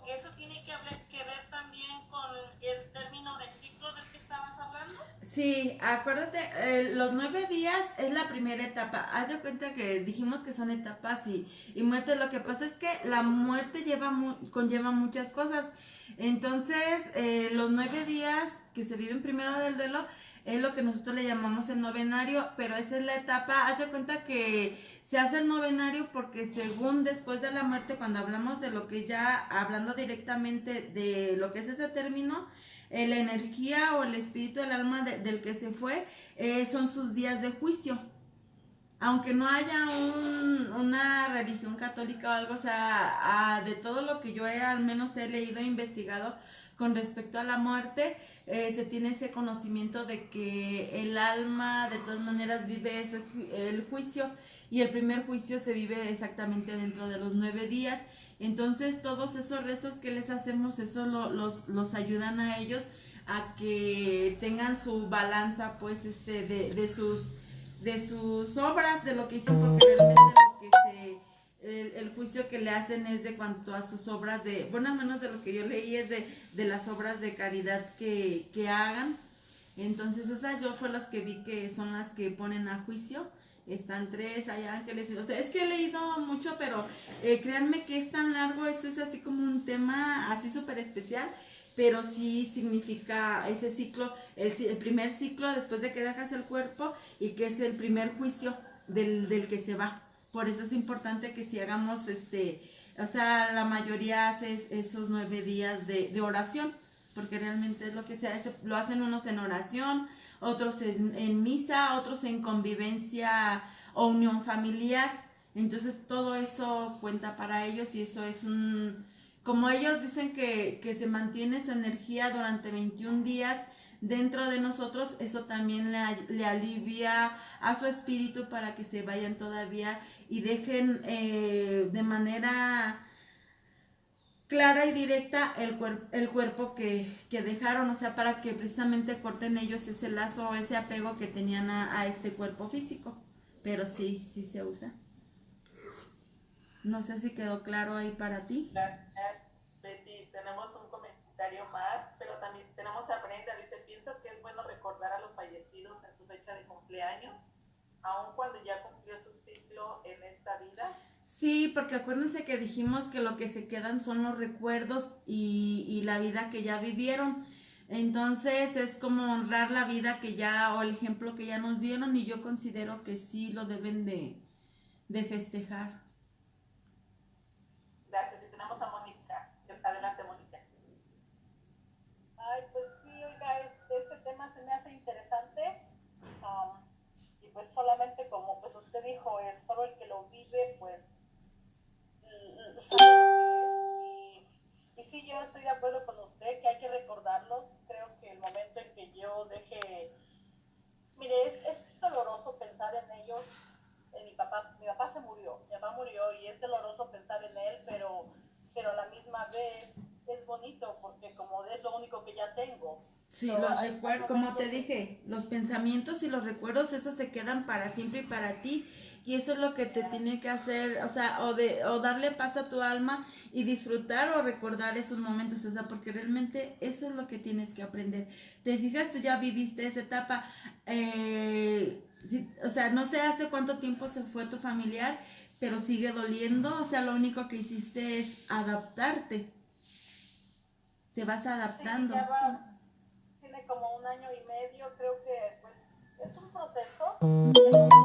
¿Eso tiene que ver también con el término de ciclo del que estabas hablando? Sí, acuérdate, los 9 días es la primera etapa. Haz de cuenta que dijimos que son etapas y muerte. Lo que pasa es que la muerte conlleva muchas cosas. Entonces, los 9 días que se viven primero del duelo es lo que nosotros le llamamos el novenario, pero esa es la etapa. Haz de cuenta que se hace el novenario porque según después de la muerte, cuando hablamos de lo que ya, hablando directamente de lo que es ese término, la energía o el espíritu del alma del que se fue, son sus días de juicio. Aunque no haya una religión católica o algo, o sea, de todo lo que yo al menos he leído e investigado con respecto a la muerte, se tiene ese conocimiento de que el alma de todas maneras vive el juicio, y el primer juicio se vive exactamente dentro de los 9 días. Entonces todos esos rezos que les hacemos, eso los ayudan a ellos a que tengan su balanza, pues, de sus obras, de lo que hicieron, porque realmente el juicio que le hacen es de cuanto a sus obras bueno, al menos de lo que yo leí, es de las obras de caridad que hagan. Entonces esas yo fue las que vi que son las que ponen a juicio. Están 3, hay ángeles, o sea, es que he leído mucho, pero créanme que es tan largo, es así como un tema así súper especial, pero sí significa ese ciclo, el primer ciclo después de que dejas el cuerpo, y que es el primer juicio del que se va. Por eso es importante que si hagamos, o sea, la mayoría hace esos 9 días de oración, porque realmente es lo que se hace, lo hacen unos en oración, otros en misa, otros en convivencia o unión familiar. Entonces todo eso cuenta para ellos, y eso es como ellos dicen que se mantiene su energía durante 21 días dentro de nosotros, eso también le alivia a su espíritu para que se vayan todavía y dejen de manera clara y directa el cuerpo que dejaron, o sea, para que precisamente corten ellos ese lazo, ese apego que tenían a este cuerpo físico. Pero sí se usa. No sé si quedó claro ahí para ti. Gracias, Betty. Tenemos un comentario más, pero también tenemos a Brenda. Dice, ¿piensas que es bueno recordar a los fallecidos en su fecha fecha de cumpleaños, aun cuando ya cumplió su ciclo en esta vida. Sí, porque acuérdense que dijimos que lo que se quedan son los recuerdos y la vida que ya vivieron. Entonces es como honrar la vida que ya, o el ejemplo que ya nos dieron, y yo considero que sí lo deben de festejar. Gracias. Y tenemos a Mónica. Adelante, Mónica. Ay, pues sí, oiga, este tema se me hace interesante. Y pues solamente como pues usted dijo, es solo el que lo vive, pues sabe lo que es. Y sí, yo estoy de acuerdo con usted que hay que recordarlos. Creo que el momento en que yo deje, mire, es doloroso pensar en ellos. Mi papá se murió, mi papá murió y es doloroso pensar en él, pero a la misma vez es bonito porque como es lo único que ya tengo. Sí, So, los hay recuerdos, como te momentos dije, los pensamientos y los recuerdos, esos se quedan para siempre y para ti, y eso es lo que te tiene que hacer, o sea, o darle paz a tu alma y disfrutar o recordar esos momentos, o sea, porque realmente eso es lo que tienes que aprender. Te fijas, tú ya viviste esa etapa, o sea, no sé hace cuánto tiempo se fue tu familiar, pero sigue doliendo, o sea, lo único que hiciste es adaptarte, te vas sí, adaptando. tiene como 1 año y medio, creo que pues es un proceso, es un